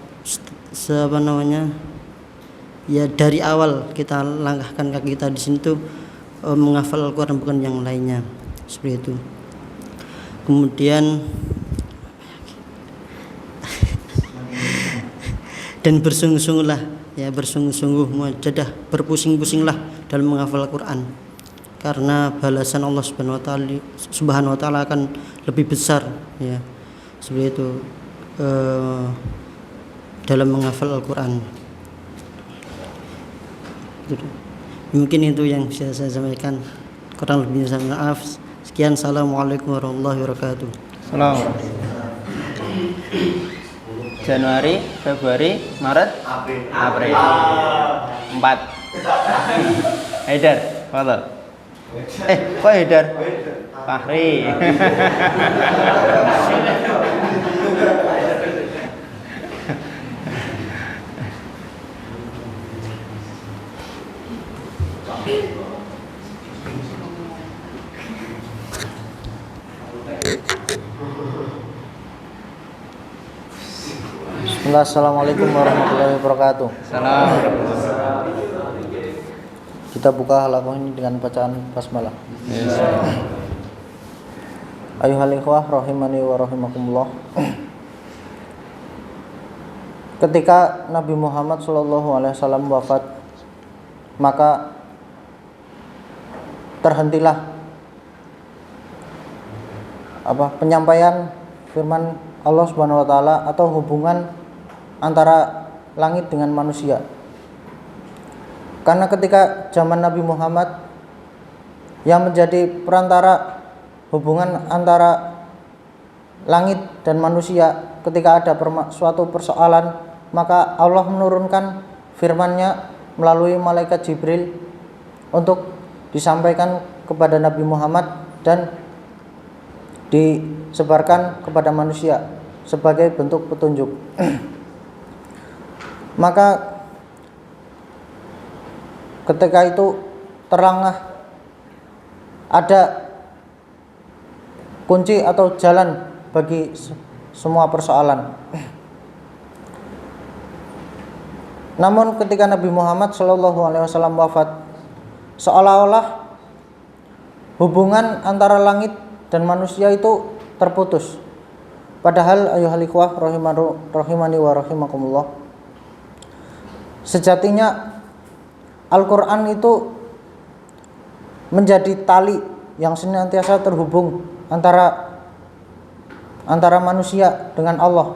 ya dari awal kita langkahkan kaki kita di sini tuh menghafal Al-Quran, bukan yang lainnya, seperti itu. Kemudian dan bersungguh-sungguhlah, ya bersungguh-sungguh, mujahadah, berpusing-pusinglah dalam menghafal Al-Quran, karena balasan Allah Subhanahu wa taala akan lebih besar, ya seperti itu dalam menghafal Al-Quran. Mungkin itu yang bisa saya sampaikan, kurang lebih saya maaf. Sekian, assalamualaikum warahmatullahi wabarakatuh. Salam. Januari, Februari, Maret, April. 4. Haidar, fadhal. Kok Haidar? Fahri. Bismillah, assalamualaikum warahmatullahi wabarakatuh. Salam. Kita buka halaman ini dengan bacaan basmalah. Yes. Ayuhal ikhwah rahimani wa rahimakumullah. Ketika Nabi Muhammad SAW wafat, maka terhentilah penyampaian firman Allah Subhanahu wa taala atau hubungan antara langit dengan manusia. Karena ketika zaman Nabi Muhammad, yang menjadi perantara hubungan antara langit dan manusia, ketika ada suatu persoalan, maka Allah menurunkan firman-Nya melalui malaikat Jibril untuk disampaikan kepada Nabi Muhammad dan disebarkan kepada manusia sebagai bentuk petunjuk. Maka ketika itu terlengah ada kunci atau jalan bagi semua persoalan. Namun ketika Nabi Muhammad SAW wafat, seolah-olah hubungan antara langit dan manusia itu terputus. Padahal ayuhal ikhwah rahimani wa rahimakumullah, sejatinya Al-Quran itu menjadi tali yang senantiasa terhubung antara manusia dengan Allah.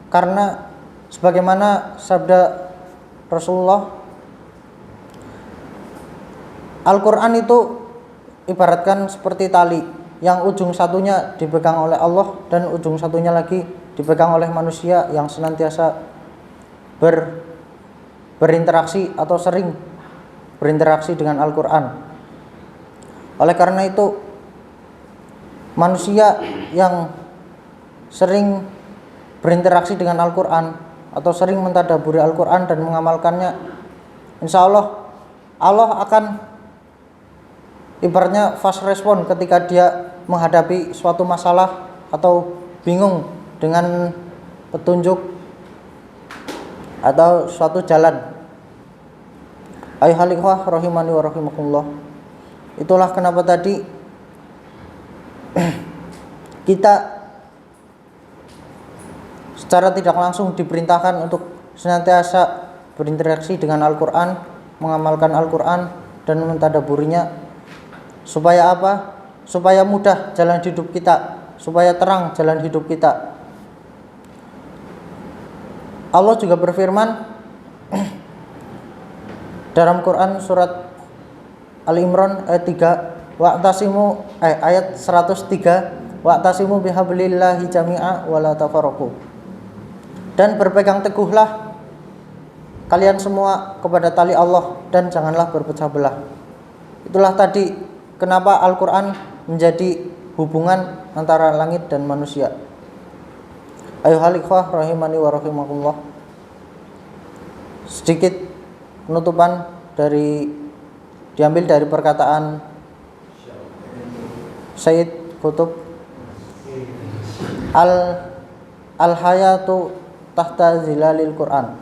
Karena sebagaimana sabda Rasulullah, Al-Quran itu ibaratkan seperti tali yang ujung satunya dipegang oleh Allah dan ujung satunya lagi dipegang oleh manusia yang senantiasa berinteraksi atau sering berinteraksi dengan Al-Quran. Oleh karena itu, manusia yang sering berinteraksi dengan Al-Quran atau sering mentadaburi Al-Quran dan mengamalkannya, insya Allah akan ibaratnya fast respon ketika dia menghadapi suatu masalah atau bingung dengan petunjuk atau suatu jalan. Ayuhal ikhwah rahimani wa rahimakumullah, itulah kenapa tadi kita secara tidak langsung diperintahkan untuk senantiasa berinteraksi dengan Al-Quran, mengamalkan Al-Quran dan mentadaburinya. Supaya apa? Supaya mudah jalan hidup kita, supaya terang jalan hidup kita. Allah juga berfirman dalam Quran surat Al-Imran ayat 3, ayat 103, wa'tasimu bihablillahi jami'a wa la tafarraqu. Dan berpegang teguhlah kalian semua kepada tali Allah dan janganlah berpecah belah. Itulah tadi kenapa Al-Quran menjadi hubungan antara langit dan manusia. Ayuhal ikhwah rahimani wa rahimakumullah, sedikit penutupan diambil dari perkataan Sayyid Qutb, al-hayatu tahta zilalil Quran,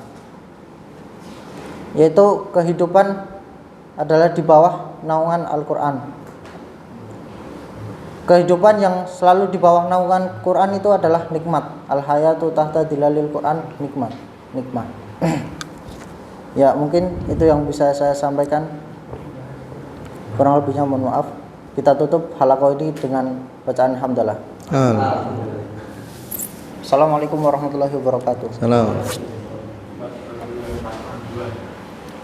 yaitu kehidupan adalah di bawah naungan Al-Quran. Kehidupan yang selalu di bawah naungan Quran itu adalah nikmat. Al-hayatu tahta zilalil Quran, nikmat. Ya, mungkin itu yang bisa saya sampaikan. Kurang lebihnya mohon maaf. Kita tutup halaqah ini dengan bacaan hamdalah. Assalamualaikum warahmatullahi wabarakatuh. Salam.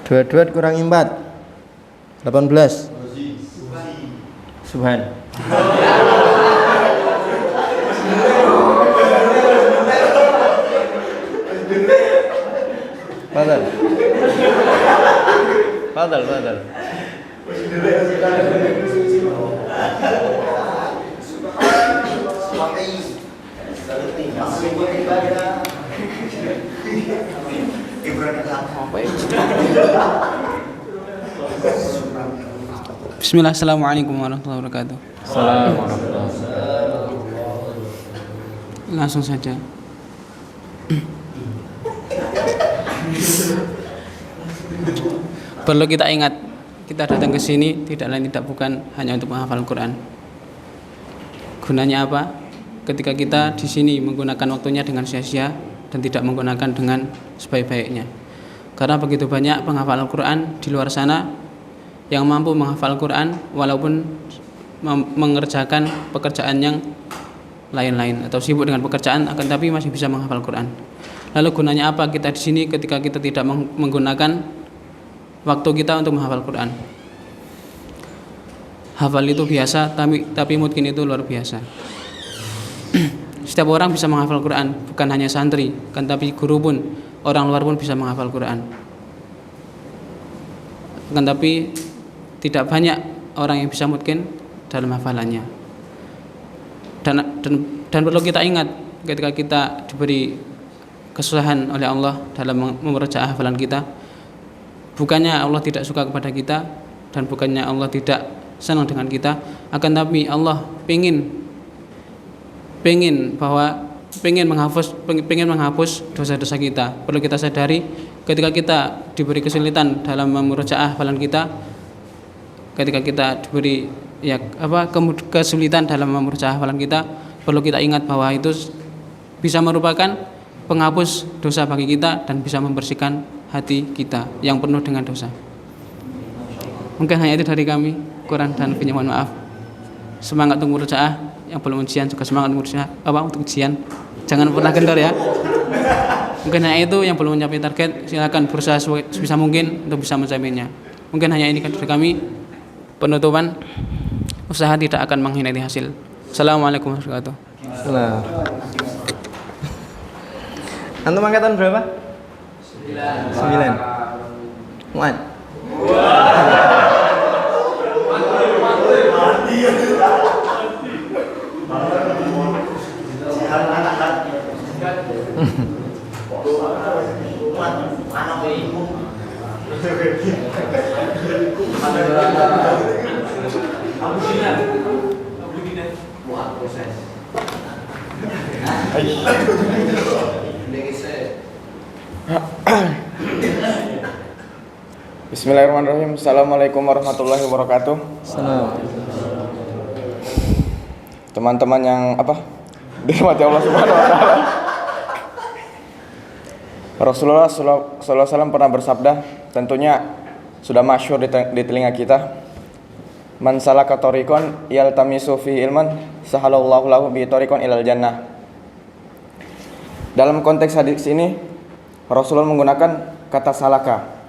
Dua kurang 4 18. Subhan. Fadal. Bismillah, assalamualaikum warahmatullahi wabarakatuh. Langsung saja. Perlu kita ingat, kita datang ke sini tidak lain tidak bukan hanya untuk menghafal Quran. Gunanya apa? Ketika kita di sini menggunakan waktunya dengan sia-sia dan tidak menggunakan dengan sebaik-baiknya. Karena begitu banyak penghafal Al-Quran di luar sana yang mampu menghafal Al-Quran walaupun mengerjakan pekerjaan yang lain-lain atau sibuk dengan pekerjaan, akan tapi masih bisa menghafal Al-Quran. Lalu gunanya apa kita di sini ketika kita tidak menggunakan waktu kita untuk menghafal Al-Quran? Hafal itu biasa, tapi mungkin itu luar biasa. Setiap orang bisa menghafal Al-Quran, bukan hanya santri, kan tapi guru pun, orang luar pun bisa menghafal Al-Quran. Kan tapi tidak banyak orang yang bisa mungkin dalam hafalannya. Dan perlu kita ingat ketika kita diberi kesusahan oleh Allah dalam memeriksa hafalan kita, bukannya Allah tidak suka kepada kita dan bukannya Allah tidak senang dengan kita, akan tapi Allah pengen menghapus dosa-dosa kita. Perlu kita sadari ketika kita diberi kesulitan dalam memeriksa hafalan kita, ketika kita diberi kesulitan dalam membaca hafalan kita, perlu kita ingat bahwa itu bisa merupakan penghapus dosa bagi kita dan bisa membersihkan hati kita yang penuh dengan dosa. Mungkin hanya itu dari kami, kurang dan lebihnya mohon maaf. Semangat untuk murojaah, yang belum ujian juga semangat untuk ujian. Jangan pernah kendor ya. Mungkin hanya itu, yang belum mencapai target silakan berusaha sebisa mungkin untuk bisa mencapainya. Mungkin hanya ini dari kami. Penutupan, usaha tidak akan mengkhianati hasil. Assalamualaikum warahmatullahi wabarakatuh. Antum angkatan berapa? 9. Muat. Bismillahirrahmanirrahim. Assalamualaikum warahmatullahi wabarakatuh. Teman-teman yang dirahmati Allah Subhanahu wa taala. Rasulullah sallallahu alaihi wasallam pernah bersabda, tentunya sudah masyhur di telinga kita. Man salaka tariqan yaltamisu fihi ilman sahalallahu lahu bi tariqan ilal jannah. Dalam konteks hadis ini Rasulullah menggunakan kata salaka.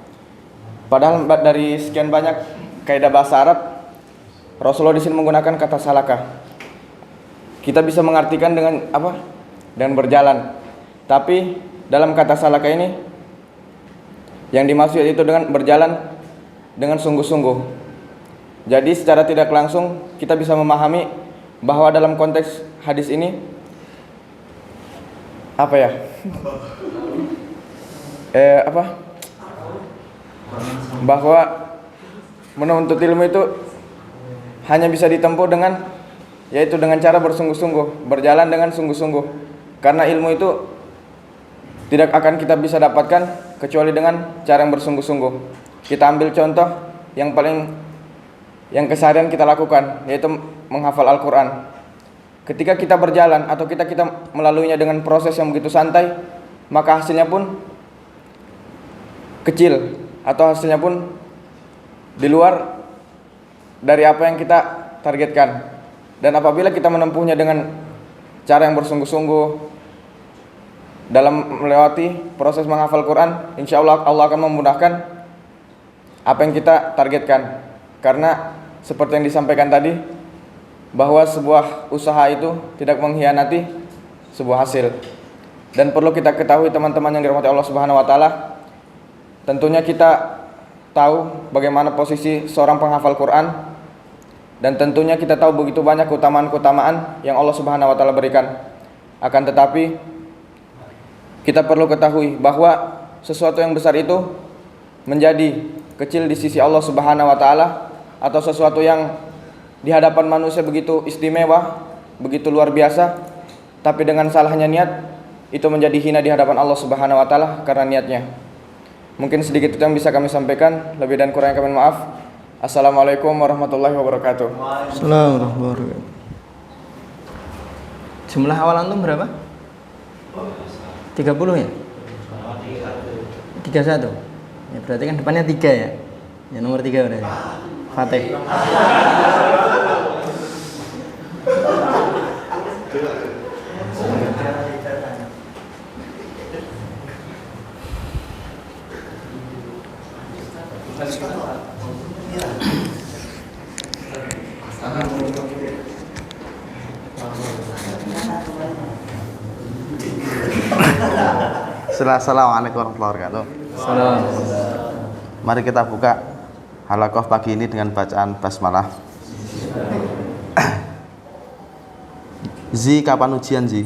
Padahal dari sekian banyak kaidah bahasa Arab, Rasulullah di sini menggunakan kata salaka. Kita bisa mengartikan dengan dengan berjalan. Tapi dalam kata salaka ini yang dimaksud itu dengan berjalan dengan sungguh-sungguh. Jadi secara tidak langsung kita bisa memahami bahwa dalam konteks hadis ini bahwa menuntut ilmu itu hanya bisa ditempuh dengan cara bersungguh-sungguh, berjalan dengan sungguh-sungguh. Karena ilmu itu tidak akan kita bisa dapatkan kecuali dengan cara yang bersungguh-sungguh. Kita ambil contoh yang keseharian kita lakukan, yaitu menghafal Al-Quran. Ketika kita berjalan atau kita melaluinya dengan proses yang begitu santai, maka hasilnya pun kecil atau hasilnya pun di luar dari apa yang kita targetkan. Dan apabila kita menempuhnya dengan cara yang bersungguh-sungguh dalam melewati proses menghafal Quran, insya Allah Allah akan memudahkan apa yang kita targetkan. Karena seperti yang disampaikan tadi, bahwa sebuah usaha itu tidak mengkhianati sebuah hasil. Dan perlu kita ketahui teman-teman yang dirahmati Allah Subhanahu wa taala, tentunya kita tahu bagaimana posisi seorang penghafal Quran, dan tentunya kita tahu begitu banyak keutamaan-keutamaan yang Allah Subhanahu wa taala berikan. Akan tetapi kita perlu ketahui bahwa sesuatu yang besar itu menjadi kecil di sisi Allah Subhanahu wa taala, atau sesuatu yang di hadapan manusia begitu istimewa, begitu luar biasa, tapi dengan salahnya niat itu menjadi hina di hadapan Allah Subhanahu wa taala karena niatnya. Mungkin sedikit itu yang bisa kami sampaikan, lebih dan kurangnya kami maaf. Assalamualaikum warahmatullahi wabarakatuh. Assalamualaikum warahmatullahi wabarakatuh. Jumlah awal antum berapa? 30 ya? 31. Ya berarti kan depannya 3 ya. Ya nomor 3 berarti. Fatih. Assalamualaikum warahmatullahi wabarakatuh. Mari kita buka halaqah pagi ini dengan bacaan basmalah. Zi, kapan ujian Zi?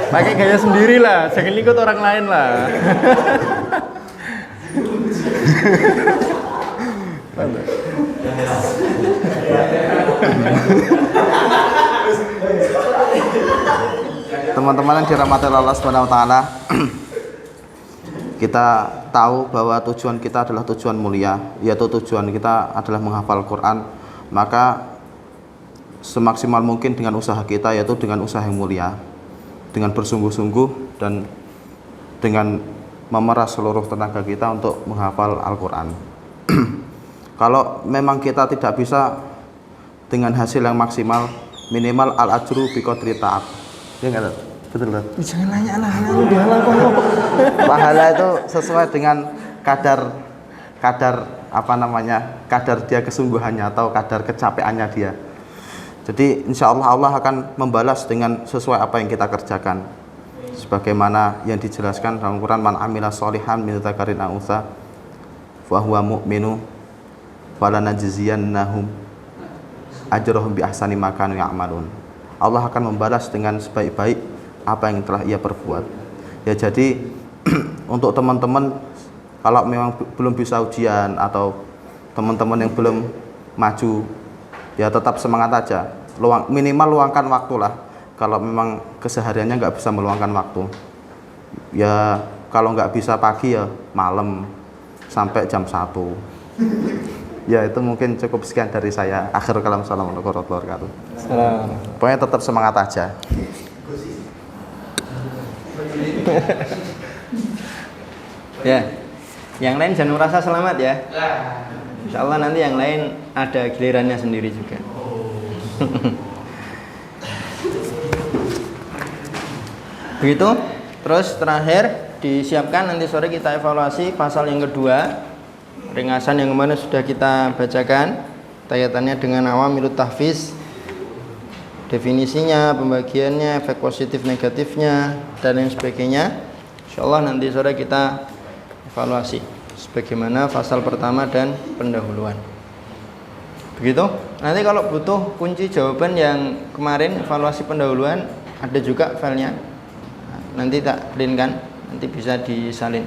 Pakai gaya sendiri lah, jangan ikut orang lain lah. Teman-teman yang dirahmati Allah Subhanahu wa taala, kita tahu bahwa tujuan kita adalah tujuan mulia, yaitu tujuan kita adalah menghafal Quran, maka semaksimal mungkin dengan usaha kita, yaitu dengan usaha yang mulia, dengan bersungguh-sungguh dan dengan memeras seluruh tenaga kita untuk menghafal Al-Quran. Kalau memang kita tidak bisa dengan hasil yang maksimal, minimal al-ajru biqadri ta'ab. Ya enggak? Betul kan? Jangan nanya anak-anak pahala itu sesuai dengan kadar kadar dia kesungguhannya atau kadar kecapeannya dia. Jadi insya Allah Allah akan membalas dengan sesuai apa yang kita kerjakan, sebagaimana yang dijelaskan dalam Quran, man amila sholihan min dzakarin aw untha fa huwa mu'minu falanajziyannahum ajrahum bi ahsani ma kanu ya'malun. Allah akan membalas dengan sebaik-baik apa yang telah ia perbuat. Ya, jadi untuk teman-teman kalau memang belum bisa ujian atau teman-teman yang belum maju, ya tetap semangat aja. Minimal luangkan waktu lah. Kalau memang kesehariannya nggak bisa meluangkan waktu, ya kalau nggak bisa pagi ya malam sampai jam 1. Ya itu mungkin cukup sekian dari saya. Akhir kalam, assalamualaikum warahmatullahi wabarakatuh. Pokoknya tetap semangat aja. Ya, yang lain jangan merasa selamat ya. Insya Allah nanti yang lain ada gilirannya sendiri juga. Begitu. Terus terakhir disiapkan nanti sore kita evaluasi pasal yang kedua, ringkasan yang kemarin sudah kita bacakan, kaitannya dengan awamilut tahfiz, definisinya, pembagiannya, efek positif negatifnya dan lain sebagainya. Insyaallah nanti sore kita evaluasi sebagaimana pasal pertama dan pendahuluan. Begitu. Nanti kalau butuh kunci jawaban yang kemarin evaluasi pendahuluan ada juga filenya. Nanti tak printkan, nanti bisa disalin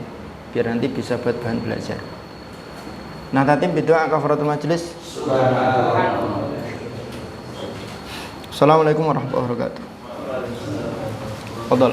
biar nanti bisa buat bahan belajar. Nah, tatim berdoa kafaratul majelis. Assalamualaikum warahmatullahi wabarakatuh. Fadhal.